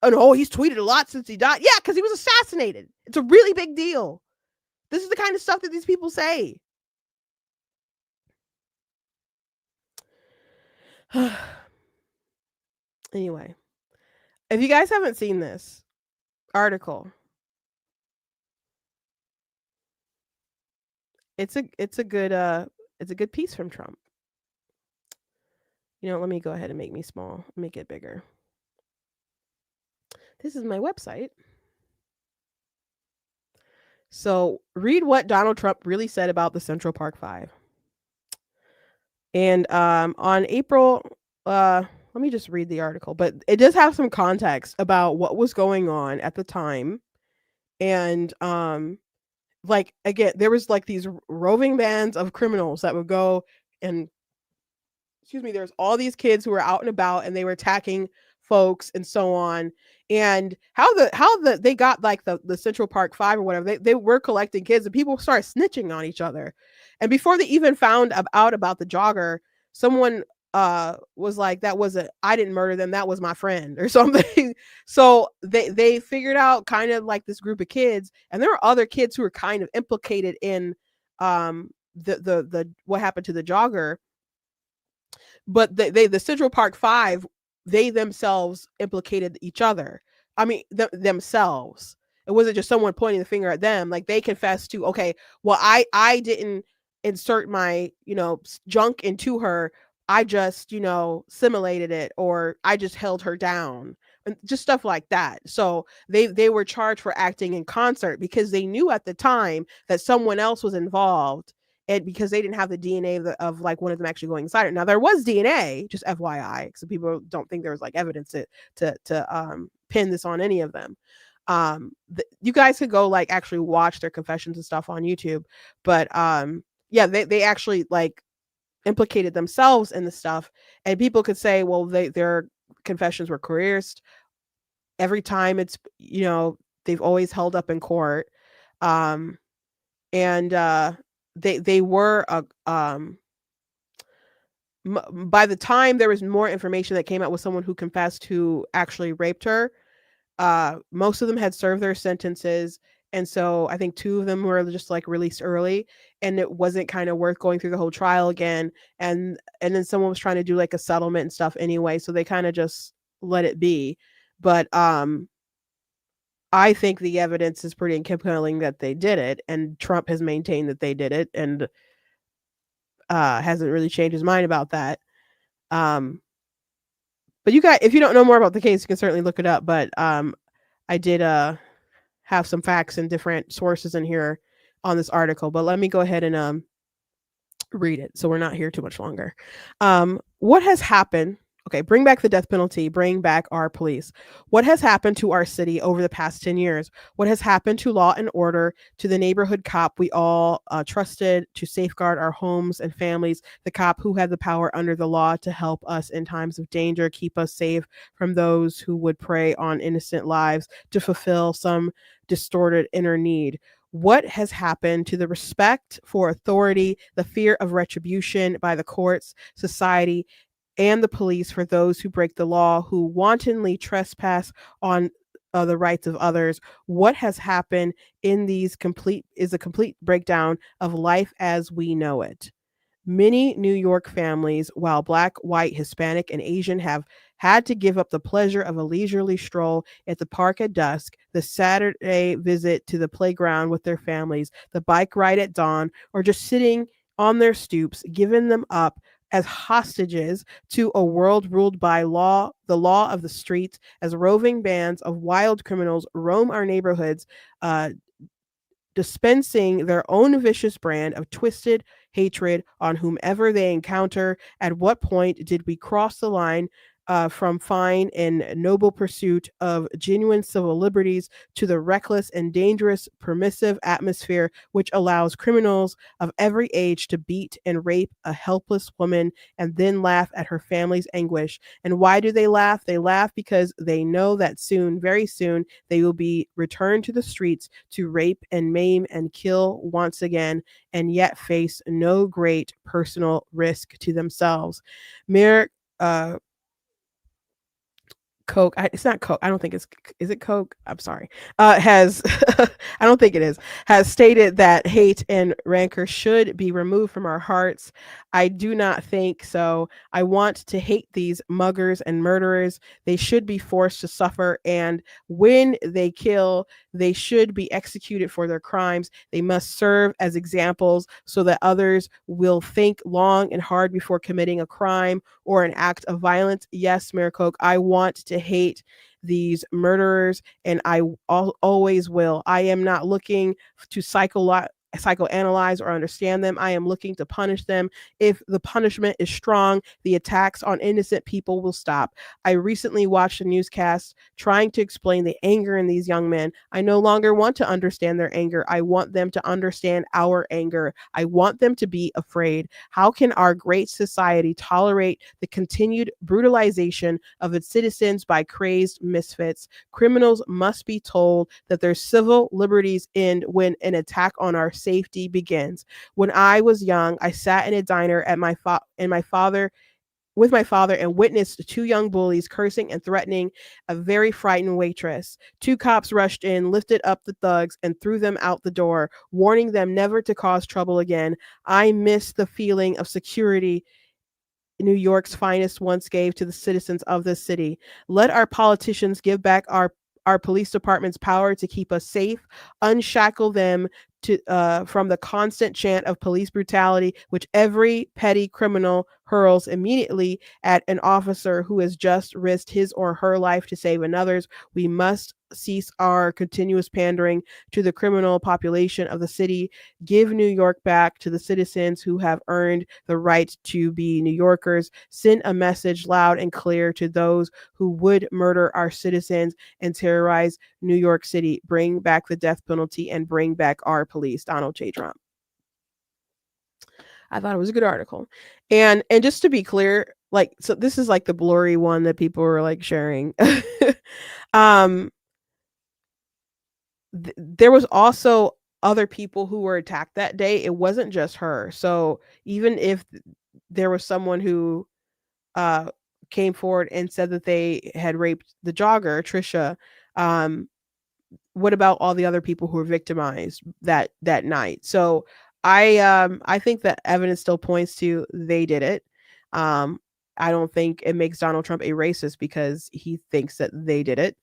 Oh, no, he's tweeted a lot since he died. Yeah, because he was assassinated. It's a really big deal. This is the kind of stuff that these people say. Anyway, if you guys haven't seen this article, it's a good piece from Trump. You know, let me go ahead and make me small, make it bigger. This is my website. So read what Donald Trump really said about the Central Park 5. And on April, let me just read the article, but it does have some context about what was going on at the time. And like, again, there was like these roving bands of criminals that would go and, there's all these kids who were out and about and they were attacking folks and so on. And how they got like the Central Park 5 or whatever, they were collecting kids and people started snitching on each other. And before they even found out about the jogger, someone was like, I didn't murder them, that was my friend or something. So they figured out kind of like this group of kids, and there were other kids who were kind of implicated in the what happened to the jogger. But the Central Park 5, they themselves implicated each other. I mean, themselves. It wasn't just someone pointing the finger at them. Like, they confessed to, okay, well, I didn't insert my, junk into her. I just, simulated it, or I just held her down, and just stuff like that. So they were charged for acting in concert because they knew at the time that someone else was involved, and because they didn't have the DNA of like one of them actually going inside it. Now there was DNA, just FYI, so people don't think there was like evidence to pin this on any of them. You guys could go like actually watch their confessions and stuff on YouTube, but yeah, they actually like implicated themselves in the stuff, and people could say, well, their confessions were coerced. Every time it's, they've always held up in court, and they were by the time there was more information that came out with someone who confessed who actually raped her, most of them had served their sentences, And so I think 2 of them were just like released early, and it wasn't kind of worth going through the whole trial again. And then someone was trying to do like a settlement and stuff anyway, so they kind of just let it be. But I think the evidence is pretty compelling that they did it, and Trump has maintained that they did it, and hasn't really changed his mind about that. But you guys, if you don't know more about the case, you can certainly look it up. But I did have some facts and different sources in here on this article. But let me go ahead and read it, so we're not here too much longer. What has happened? Okay, bring back the death penalty, bring back our police. What has happened to our city over the past 10 years? What has happened to law and order, to the neighborhood cop we all trusted to safeguard our homes and families, the cop who had the power under the law to help us in times of danger, keep us safe from those who would prey on innocent lives, to fulfill some distorted inner need? What has happened to the respect for authority, the fear of retribution by the courts, society, and the police for those who break the law, who wantonly trespass on the rights of others? What has happened in these is a complete breakdown of life as we know it. Many New York families, while Black, white, Hispanic, and Asian, have had to give up the pleasure of a leisurely stroll at the park at dusk, the Saturday visit to the playground with their families, the bike ride at dawn, or just sitting on their stoops, giving them up as hostages to a world ruled by law, the law of the streets, as roving bands of wild criminals roam our neighborhoods, dispensing their own vicious brand of twisted hatred on whomever they encounter. At what point did we cross the line from fine and noble pursuit of genuine civil liberties to the reckless and dangerous permissive atmosphere which allows criminals of every age to beat and rape a helpless woman and then laugh at her family's anguish? And why do they laugh? They laugh because they know that soon, very soon, they will be returned to the streets to rape and maim and kill once again, and yet face no great personal risk to themselves. Mere Coke. It's not Coke. I don't think it's. Is it Coke? I'm sorry. Has I don't think it is. Has stated that hate and rancor should be removed from our hearts. I do not think so. I want to hate these muggers and murderers. They should be forced to suffer, and when they kill, they should be executed for their crimes. They must serve as examples so that others will think long and hard before committing a crime or an act of violence. Yes, Mayor Coke, I want to hate these murderers, and I always will. I am not looking to psychoanalyze or understand them. I am looking to punish them. If the punishment is strong, the attacks on innocent people will stop. I recently watched a newscast trying to explain the anger in these young men. I no longer want to understand their anger. I want them to understand our anger. I want them to be afraid. How can our great society tolerate the continued brutalization of its citizens by crazed misfits? Criminals must be told that their civil liberties end when an attack on our safety begins. When I was young, I sat in a diner at with my father and witnessed 2 young bullies cursing and threatening a very frightened waitress. 2 cops rushed in, lifted up the thugs, and threw them out the door, warning them never to cause trouble again. I miss the feeling of security New York's finest once gave to the citizens of this city. Let our politicians give back our police department's power to keep us safe, unshackle them from the constant chant of police brutality, which every petty criminal hurls immediately at an officer who has just risked his or her life to save another's. We must cease our continuous pandering to the criminal population of the city. Give New York back to the citizens who have earned the right to be New Yorkers. Send a message loud and clear to those who would murder our citizens and terrorize New York City. Bring back the death penalty and bring back our police. Donald J. Trump. I thought it was a good article. And just to be clear, like, so this is like the blurry one that people were like sharing. There was also other people who were attacked that day. It wasn't just her. So even if there was someone who came forward and said that they had raped the jogger, Trisha, what about all the other people who were victimized that night? So I think that evidence still points to they did it. I don't think it makes Donald Trump a racist because he thinks that they did it,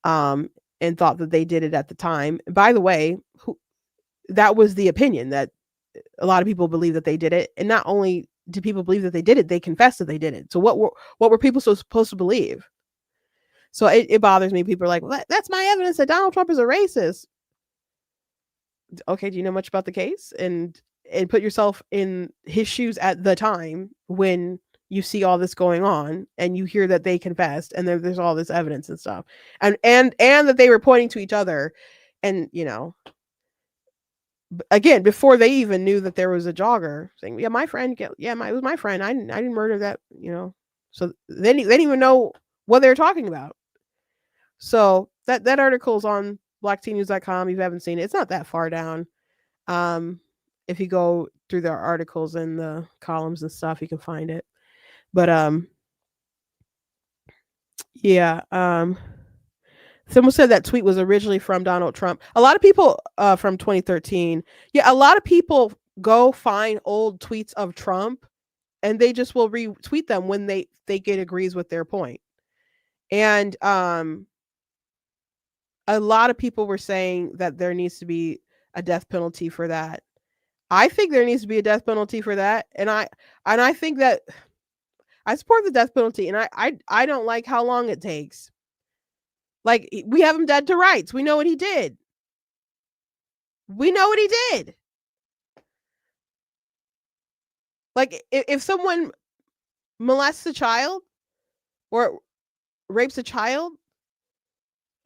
and thought that they did it at the time. By the way, that was the opinion, that a lot of people believe that they did it, and not only do people believe that they did it, they confessed that they did it. So what were people supposed to believe? So it bothers me. People are like, well, that's my evidence that Donald Trump is a racist. Okay, do you know much about the case? And put yourself in his shoes at the time when you see all this going on and you hear that they confessed and there's all this evidence and stuff. And that they were pointing to each other, and again, before they even knew that there was a jogger saying, yeah, my friend, it was my friend. I didn't murder that, So they didn't even know what they were talking about. So that article's on blacktnews.com. If you haven't seen it, it's not that far down. If you go through the articles and the columns and stuff, you can find it. But yeah. Someone said that tweet was originally from Donald Trump. A lot of people from 2013. Yeah, a lot of people go find old tweets of Trump and they just will retweet them when they think it agrees with their point. And a lot of people were saying that there needs to be a death penalty for that. I think there needs to be a death penalty for that. And I think that I support the death penalty, and I don't like how long it takes. Like, we have him dead to rights. We know what he did. Like, if someone molests a child or rapes a child,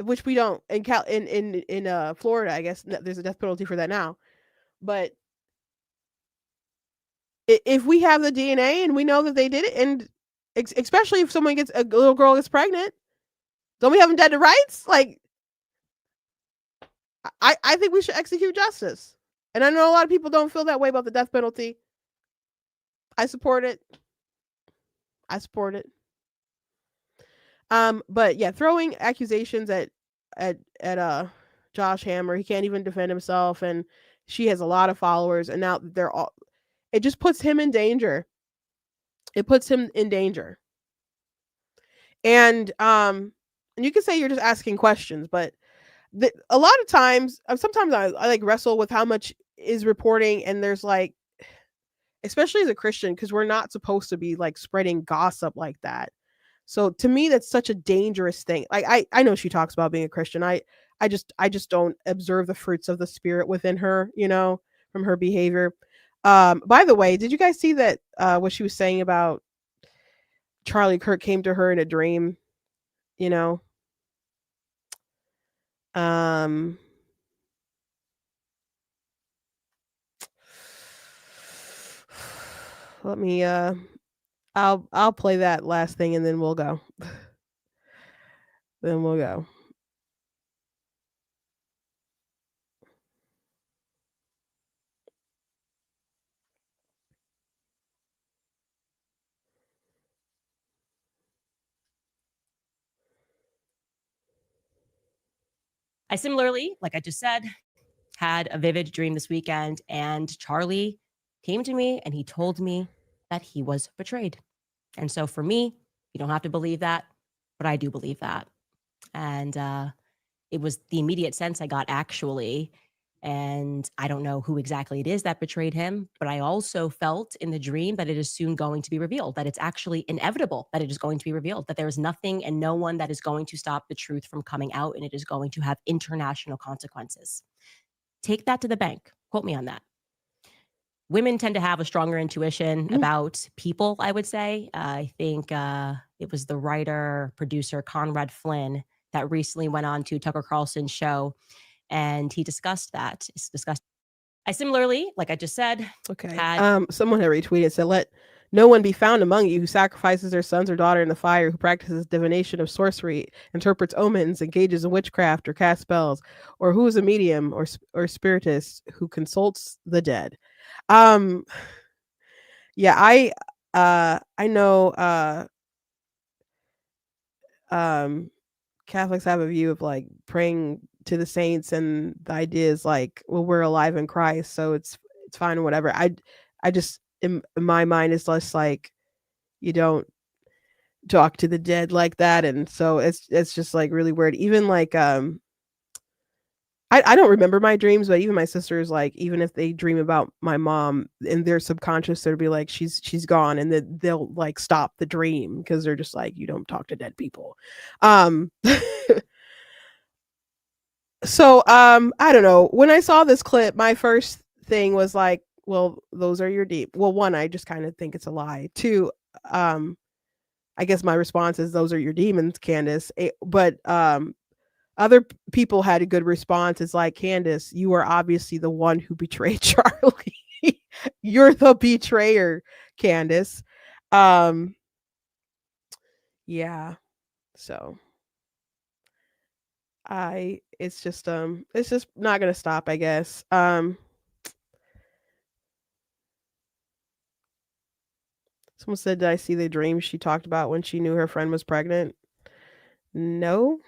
which we don't in Florida, I guess there's a death penalty for that now. But if we have the DNA and we know that they did it, and especially if someone a little girl gets pregnant, don't we have them dead to rights? Like, I think we should execute justice. And I know a lot of people don't feel that way about the death penalty. I support it. But yeah, throwing accusations at Josh Hammer, he can't even defend himself, and she has a lot of followers, and now it just puts him in danger. And you can say you're just asking questions, but a lot of times, sometimes I like wrestle with how much is reporting, and there's like, especially as a Christian, because we're not supposed to be like spreading gossip like that. So to me, that's such a dangerous thing. Like, I know she talks about being a Christian. I just don't observe the fruits of the Spirit within her, from her behavior. By the way, did you guys see that what she was saying about Charlie Kirk came to her in a dream? Let me I'll play that last thing and then we'll go. I similarly, like I just said, had a vivid dream this weekend, and Charlie came to me and he told me that he was betrayed. And so for me, you don't have to believe that, but I do believe that. And it was the immediate sense I got, actually. And I don't know who exactly it is that betrayed him, but I also felt in the dream that it is soon going to be revealed, that it's actually inevitable that it is going to be revealed, that there is nothing and no one that is going to stop the truth from coming out, and it is going to have international consequences. Take that to the bank. Quote me on that. Women tend to have a stronger intuition about people, I would say. I think it was the writer, producer, Conrad Flynn, that recently went on to Tucker Carlson's show, and he discussed that. I similarly, like I just said, someone had retweeted, said, "Let no one be found among you who sacrifices their sons or daughter in the fire, who practices divination of sorcery, interprets omens, engages in witchcraft or casts spells, or who is a medium or spiritist who consults the dead." Yeah, I know Catholics have a view of like praying to the saints, and the idea is like, well, we're alive in Christ, so it's fine or whatever. I just in my mind it's less like you don't talk to the dead like that, and so it's just like really weird. Even like I don't remember my dreams, but even my sisters, like, even if they dream about my mom in their subconscious, they'll be like, she's gone, and then they'll like stop the dream because they're just like, you don't talk to dead people. So I don't know. When I saw this clip, my first thing was like, well, those are your deep. Well, one, I just kind of think it's a lie. Two, I guess my response is those are your demons, Candace. But other people had a good response. It's like, Candace, you are obviously the one who betrayed Charlie. You're the betrayer, Candace. Yeah. So it's just not gonna stop, I guess. Someone said, did I see the dream she talked about when she knew her friend was pregnant? No.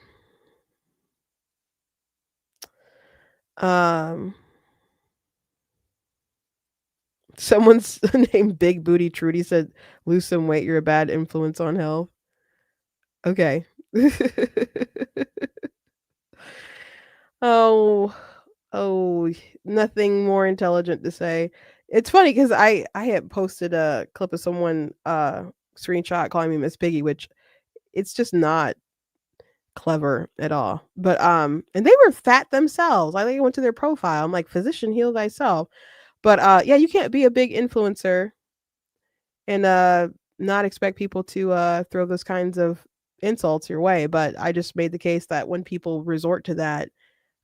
Someone's named Big Booty Trudy said, lose some weight, you're a bad influence on health. Okay. Oh, nothing more intelligent to say. It's funny because I had posted a clip of someone screenshot calling me Miss Piggy, which it's just not clever at all. But and they were fat themselves. I think I went to their profile. I'm like, physician, heal thyself. But yeah, you can't be a big influencer and not expect people to throw those kinds of insults your way. But I just made the case that when people resort to that,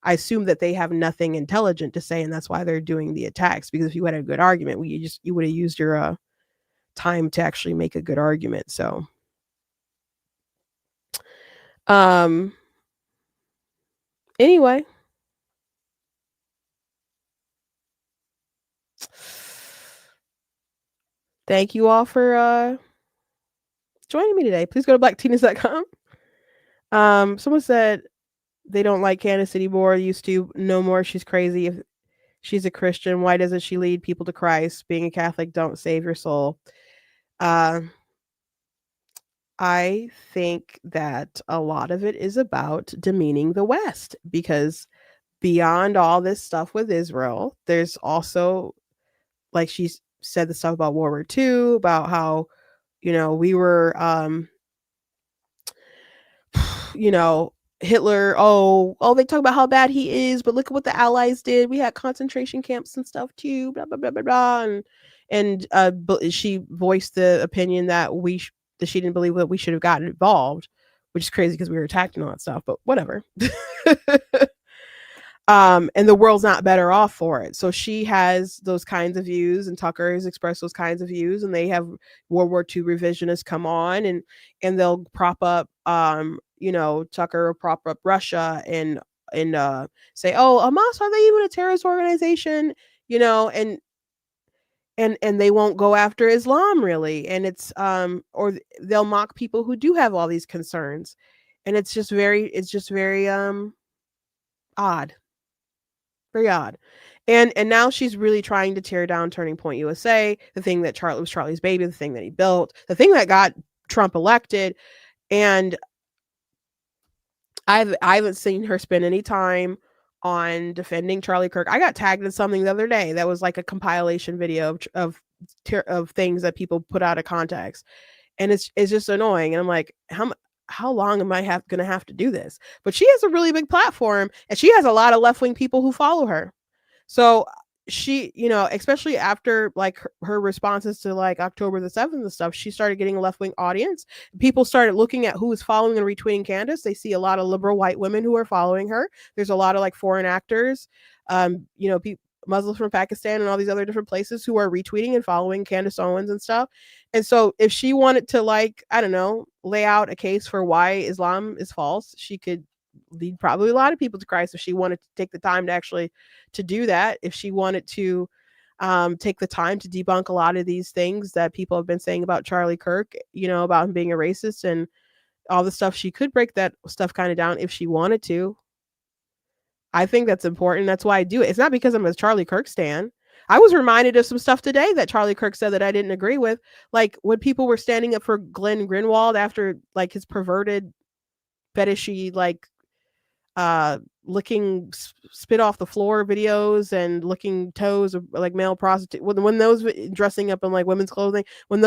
I assume that they have nothing intelligent to say, and that's why they're doing the attacks. Because if you had a good argument, you would have used your time to actually make a good argument. So, anyway, thank you all for joining me today. Please go to blacktinas.com. Someone said they don't like Candace anymore. Used to, no more. She's crazy. If she's a Christian, why doesn't she lead people to Christ? Being a Catholic don't save your soul. I think that a lot of it is about demeaning the West, because beyond all this stuff with Israel, there's also, like, she said the stuff about World War II, about how, we were, Hitler, they talk about how bad he is, but look at what the Allies did. We had concentration camps and stuff too, blah blah blah blah blah. But she voiced the opinion that that she didn't believe that we should have gotten involved, which is crazy because we were attacked and all that stuff. But whatever. And the world's not better off for it. So she has those kinds of views, and Tucker has expressed those kinds of views, and they have World War II revisionists come on and they'll prop up, Tucker will prop up Russia and say, oh, Hamas, are they even a terrorist organization? And they won't go after Islam really. And it's, or they'll mock people who do have all these concerns. And it's just very odd. Very odd. And now she's really trying to tear down Turning Point USA, the thing that was Charlie's baby, the thing that he built, the thing that got Trump elected. And I haven't seen her spend any time on defending Charlie Kirk. I got tagged in something the other day that was like a compilation video of things that people put out of context. And it's just annoying. And I'm like, how long am I going to have to do this? But she has a really big platform, and she has a lot of left-wing people who follow her. So she, especially after like her responses to like October the 7th and stuff, she started getting a left-wing audience. People started looking at who was following and retweeting Candace. They see a lot of liberal white women who are following her. There's a lot of like foreign actors, Muslims from Pakistan and all these other different places who are retweeting and following Candace Owens and stuff. And so if she wanted to, like, I don't know, lay out a case for why Islam is false, she could lead probably a lot of people to Christ if she wanted to take the time to actually to do that. If she wanted to take the time to debunk a lot of these things that people have been saying about Charlie Kirk, about him being a racist and all the stuff, she could break that stuff kind of down if she wanted to. I think that's important. That's why I do it. It's not because I'm a Charlie Kirk stan. I was reminded of some stuff today that Charlie Kirk said that I didn't agree with. Like when people were standing up for Glenn Greenwald after like his perverted fetishy like licking spit off the floor videos and licking toes of like male prostitute when those dressing up in like women's clothing, when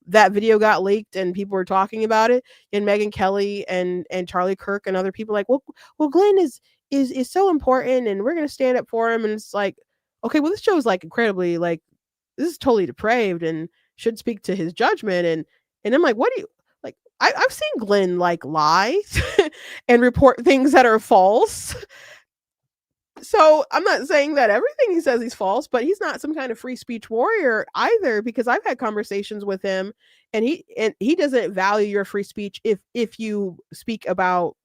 that video got leaked and people were talking about it, and Megyn Kelly and Charlie Kirk and other people like, well Glenn is so important and we're going to stand up for him, and it's like, okay, well this show is like incredibly like, this is totally depraved and should speak to his judgment, and I'm like, what do you like? I've seen Glenn like lie and report things that are false. So I'm not saying that everything he says he's false, but he's not some kind of free speech warrior either, because I've had conversations with him and he doesn't value your free speech if you speak about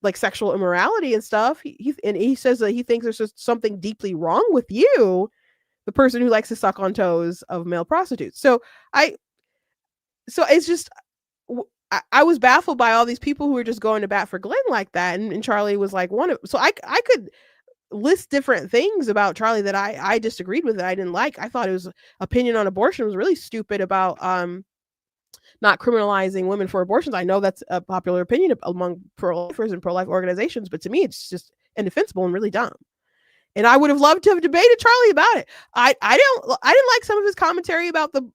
like sexual immorality and stuff. He says that he thinks there's just something deeply wrong with you, the person who likes to suck on toes of male prostitutes. So it's just, I was baffled by all these people who were just going to bat for Glenn like that. And Charlie was like one of, so I could list different things about Charlie that I disagreed with, that I didn't like. I thought his opinion on abortion was really stupid about not criminalizing women for abortions. I know that's a popular opinion among pro-lifers and pro-life organizations, but to me, it's just indefensible and really dumb. And I would have loved to have debated Charlie about it. I didn't like some of his commentary about the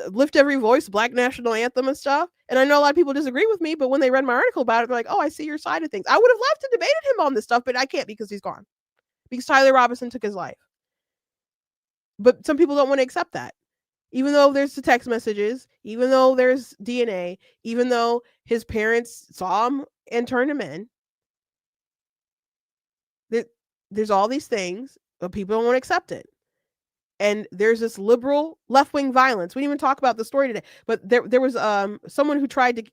Lift Every Voice, Black National Anthem and stuff. And I know a lot of people disagree with me, but when they read my article about it, they're like, oh, I see your side of things. I would have loved to debated him on this stuff, but I can't because he's gone. Because Tyler Robinson took his life. But some people don't want to accept that. Even though there's the text messages, even though there's DNA, even though his parents saw him and turned him in, there's all these things, but people don't want to accept it. And there's this liberal left-wing violence. We didn't even talk about the story today, but there was someone who tried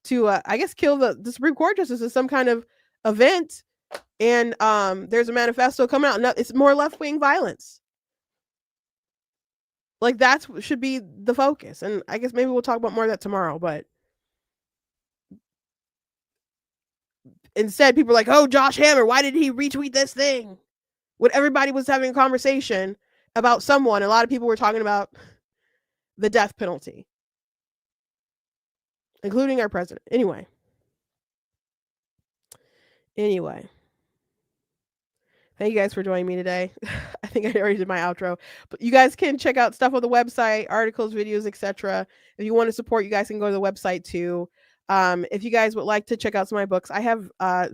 to I guess kill the Supreme Court justice at some kind of event, and there's a manifesto coming out. No, it's more left-wing violence. Like that should be the focus. And I guess maybe we'll talk about more of that tomorrow, but instead people are like, oh, Josh Hammer, why did he retweet this thing? When everybody was having a conversation about someone, a lot of people were talking about the death penalty, including our president. Anyway. Thank you guys for joining me today. I think I already did my outro, but you guys can check out stuff on the website, articles, videos, etc. If you want to support, you guys can go to the website too. If you guys would like to check out some of my books, I have A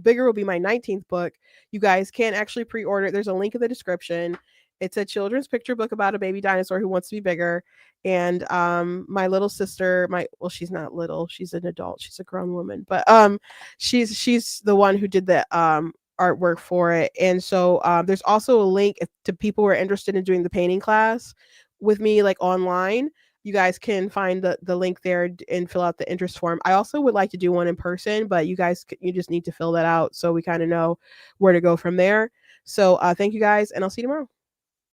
Bigger will be my 19th book. You guys can actually pre-order it. There's a link in the description. It's a children's picture book about a baby dinosaur who wants to be bigger. And my little sister, she's not little, she's an adult, she's a grown woman, but she's the one who did the artwork for it. And so there's also a link to people who are interested in doing the painting class with me, like online. You guys can find the link there and fill out the interest form. I also would like to do one in person, but you just need to fill that out so we kind of know where to go from there. So thank you guys, and I'll see you tomorrow.